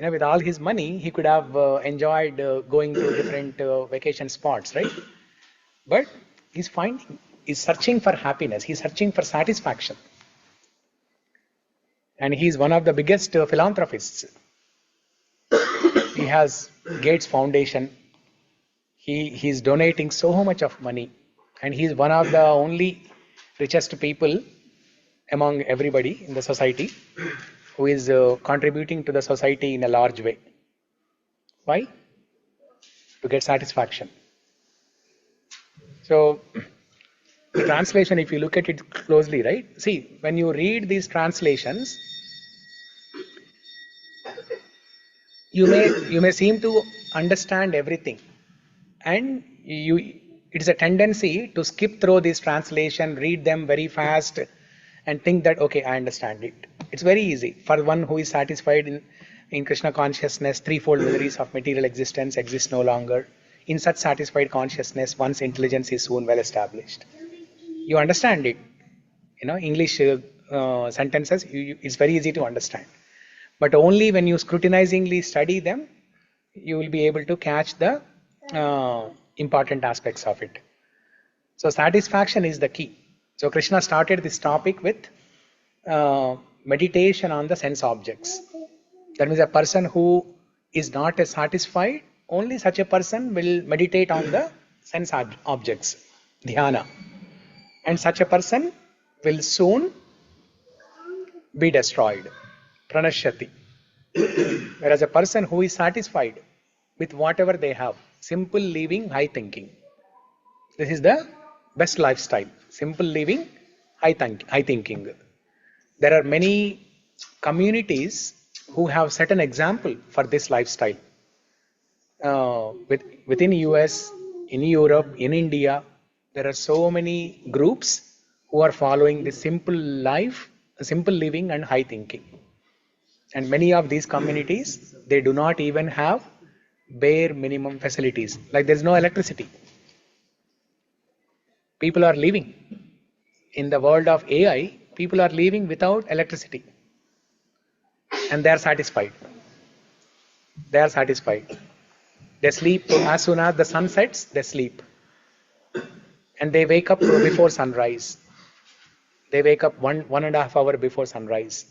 With all his money, he could have enjoyed going to different vacation spots, right? But he's searching for happiness. He's searching for satisfaction. And he's one of the biggest philanthropists. He has Gates Foundation. He's donating so much of money. And he's one of the only richest people among everybody in the society who is contributing to the society in a large way. Why? To get satisfaction. So, the translation, if you look at it closely, right? See, when you read these translations, you may seem to understand everything, and it is a tendency to skip through this translation, read them very fast, and think that, okay, I understand it. It's very easy for one who is satisfied in Krishna consciousness. Threefold miseries of material existence exist no longer. In such satisfied consciousness, one's intelligence is soon well established. You understand it. English sentences, it's very easy to understand. But only when you scrutinizingly study them, you will be able to catch the important aspects of it. So satisfaction is the key. So Krishna started this topic with meditation on the sense objects. That means a person who is not satisfied, only such a person will meditate on the sense objects, dhyana. And such a person will soon be destroyed, pranashyati. Whereas a person who is satisfied with whatever they have, simple living, high thinking. This is the best lifestyle. Simple living, high thinking. There are many communities who have set an example for this lifestyle. Within US, in Europe, in India, there are so many groups who are following this simple life, simple living and high thinking. And many of these communities, they do not even have bare minimum facilities. Like there is no electricity. People are living. In the world of AI, people are living without electricity. And they are satisfied. They are satisfied. They sleep as soon as the sun sets, they sleep. And they wake up before sunrise. They wake up 1.5 hours before sunrise.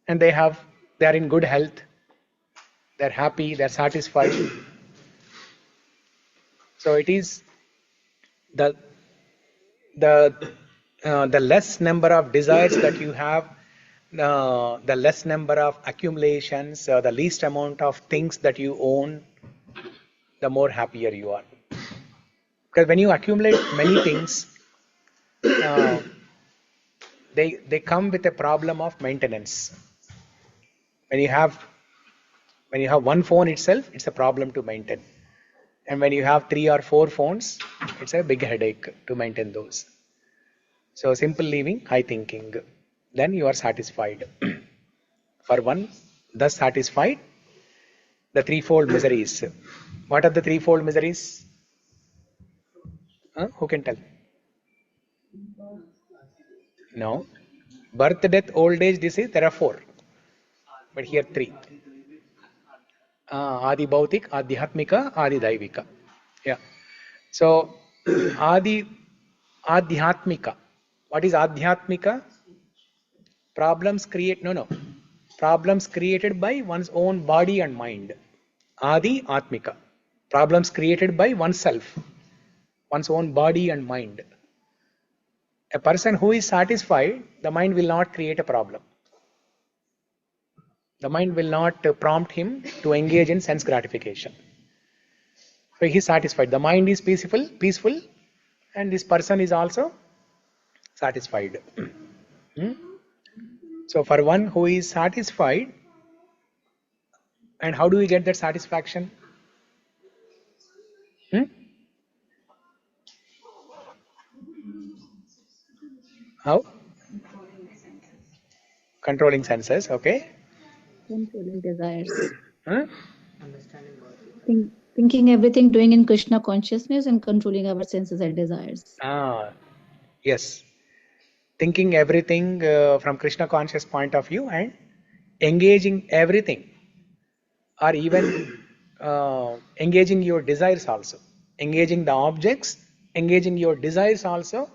And they are in good health. They're happy, they're satisfied. So it is the less number of desires that you have, the less number of accumulations, the least amount of things that you own, the more happier you are. Because when you accumulate many things, they come with a problem of maintenance. When you have one phone itself, it's a problem to maintain. And when you have 3 or 4 phones, it's a big headache to maintain those. So simple living, high thinking, then you are satisfied. For one, thus satisfied, the threefold miseries. What are the threefold miseries? Who can tell? No. Birth, death, old age, disease, there are 4. But here 3. Adi Bhautik, Adhyatmika, Adi Daivika. Yeah. So, Adhyatmika. What is Adhyatmika? Problems created by one's own body and mind. Adi Atmika. Problems created by oneself, one's own body and mind. A person who is satisfied, the mind will not create a problem. The mind will not prompt him to engage in sense gratification. So he is satisfied. The mind is peaceful, and this person is also satisfied. So for one who is satisfied, and how do we get that satisfaction? How? Controlling senses, okay. Controlling desires. Understanding God. Thinking everything, doing in Krishna consciousness, and controlling our senses and desires. Yes. Thinking everything from Krishna conscious point of view and engaging everything, or even engaging your desires also. Engaging the objects, engaging your desires also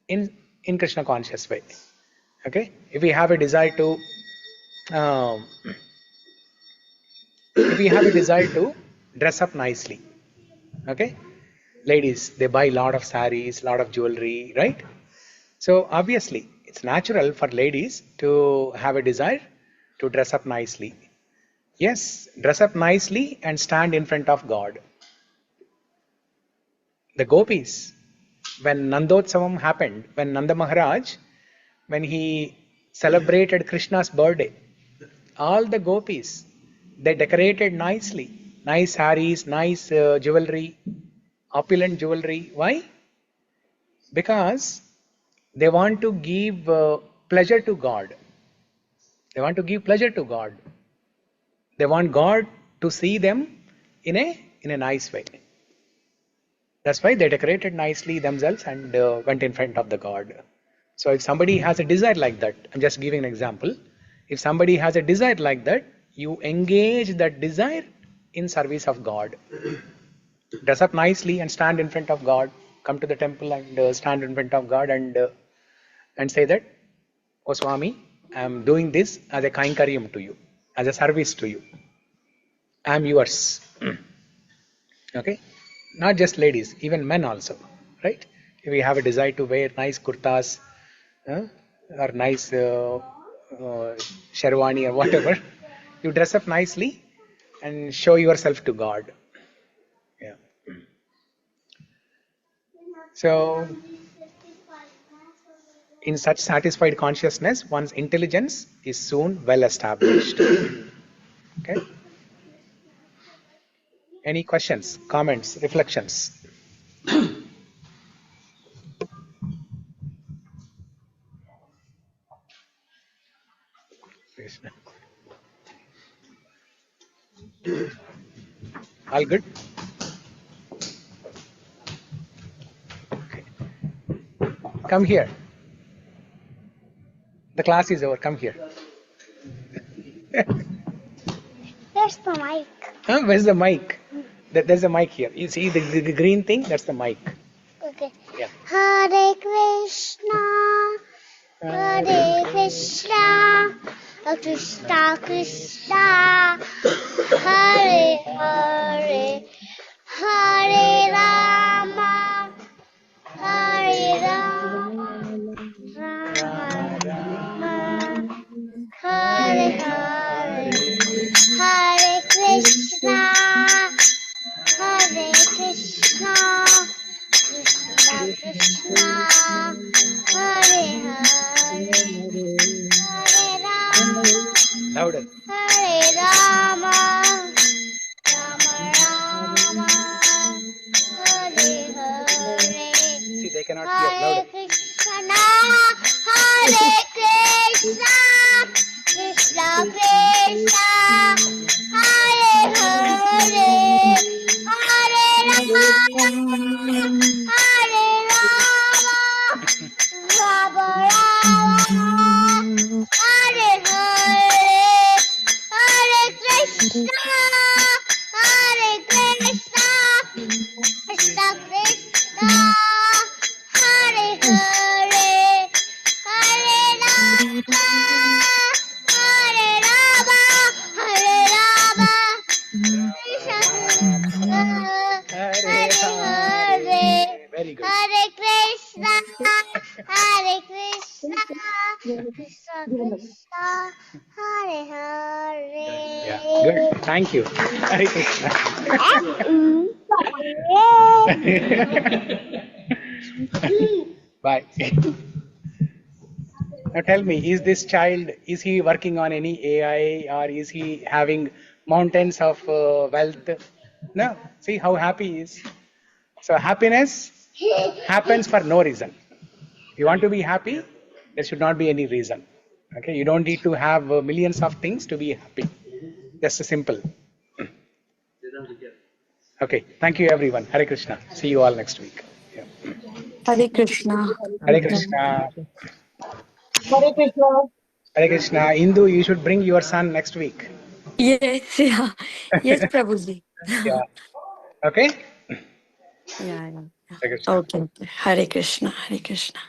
in Krishna conscious way. Okay. If we have a desire to dress up nicely, okay, ladies, they buy lot of saris, lot of jewelry, right? So obviously it's natural for ladies to have a desire to dress up nicely. Yes, dress up nicely and stand in front of God. The gopis, when Nandotsavam happened, when Nanda Maharaj, when he celebrated Krishna's birthday, all the gopis, they decorated nicely. Nice saris, nice jewelry, opulent jewelry. Why? Because they want to give pleasure to God. They want to give pleasure to God. They want God to see them in a nice way. That's why they decorated nicely themselves and went in front of the God. So if somebody has a desire like that, I'm just giving an example. If somebody has a desire like that, you engage that desire in service of God. Dress up nicely and stand in front of God. Come to the temple and stand in front of God and say that, "Oh Swami, I am doing this as a kainkaryam to you, as a service to you. I am yours." Okay? Not just ladies, even men also, right? If we have a desire to wear nice kurtas or nice sherwani or whatever, you dress up nicely and show yourself to God. Yeah. So, in such satisfied consciousness, one's intelligence is soon well established. Okay? Any questions, comments, reflections? All good? Okay. Come here. The class is over. Come here. Where's the mic? Where's the mic? There's a mic here. You see the green thing? That's the mic. Okay. Yeah. Hare Krishna, Hare Krishna, Krishna Krishna, Hare Hare, Hare Rama, Hare Rama, Rama Rama, Hare Hare, Hare Krishna, Hare Krishna, Hare Hare, Hare Rama, Louder. Hare Rama, Rama Rama, Hare Hare. See, they cannot hear. Hare Louder. Krishna, Hare Krishna, Krishna Krishna, Hare Hare, Hare Rama, Hare Rama, Rama Rama, Hare Hare, Hare Krishna, Hare Krishna, Krishna Krishna, Hare Hare, Hare Rama, Hare Rama, Hare Rama, Krishna Krishna, Hare Hare, Very good. Hare Krishna, Hare Krishna, Krishna Krishna, Hare Hare. Yeah, good. Thank you. Hare Krishna. Bye. Now tell me, is this child, is he working on any AI or is he having mountains of wealth? No. See how happy he is. So happiness happens for no reason. If you want to be happy, there should not be any reason. Okay, you don't need to have millions of things to be happy. Just a simple. Okay, thank you everyone. Hare Krishna. See you all next week. Yeah. Hare Krishna. Hare Krishna. Hare Krishna. Hare Krishna. Indu, you should bring your son next week. Yes, yeah. Yes, Prabhuji. Yeah. Okay? Yeah. Hare Krishna. Okay. Hare Krishna. Hare Krishna.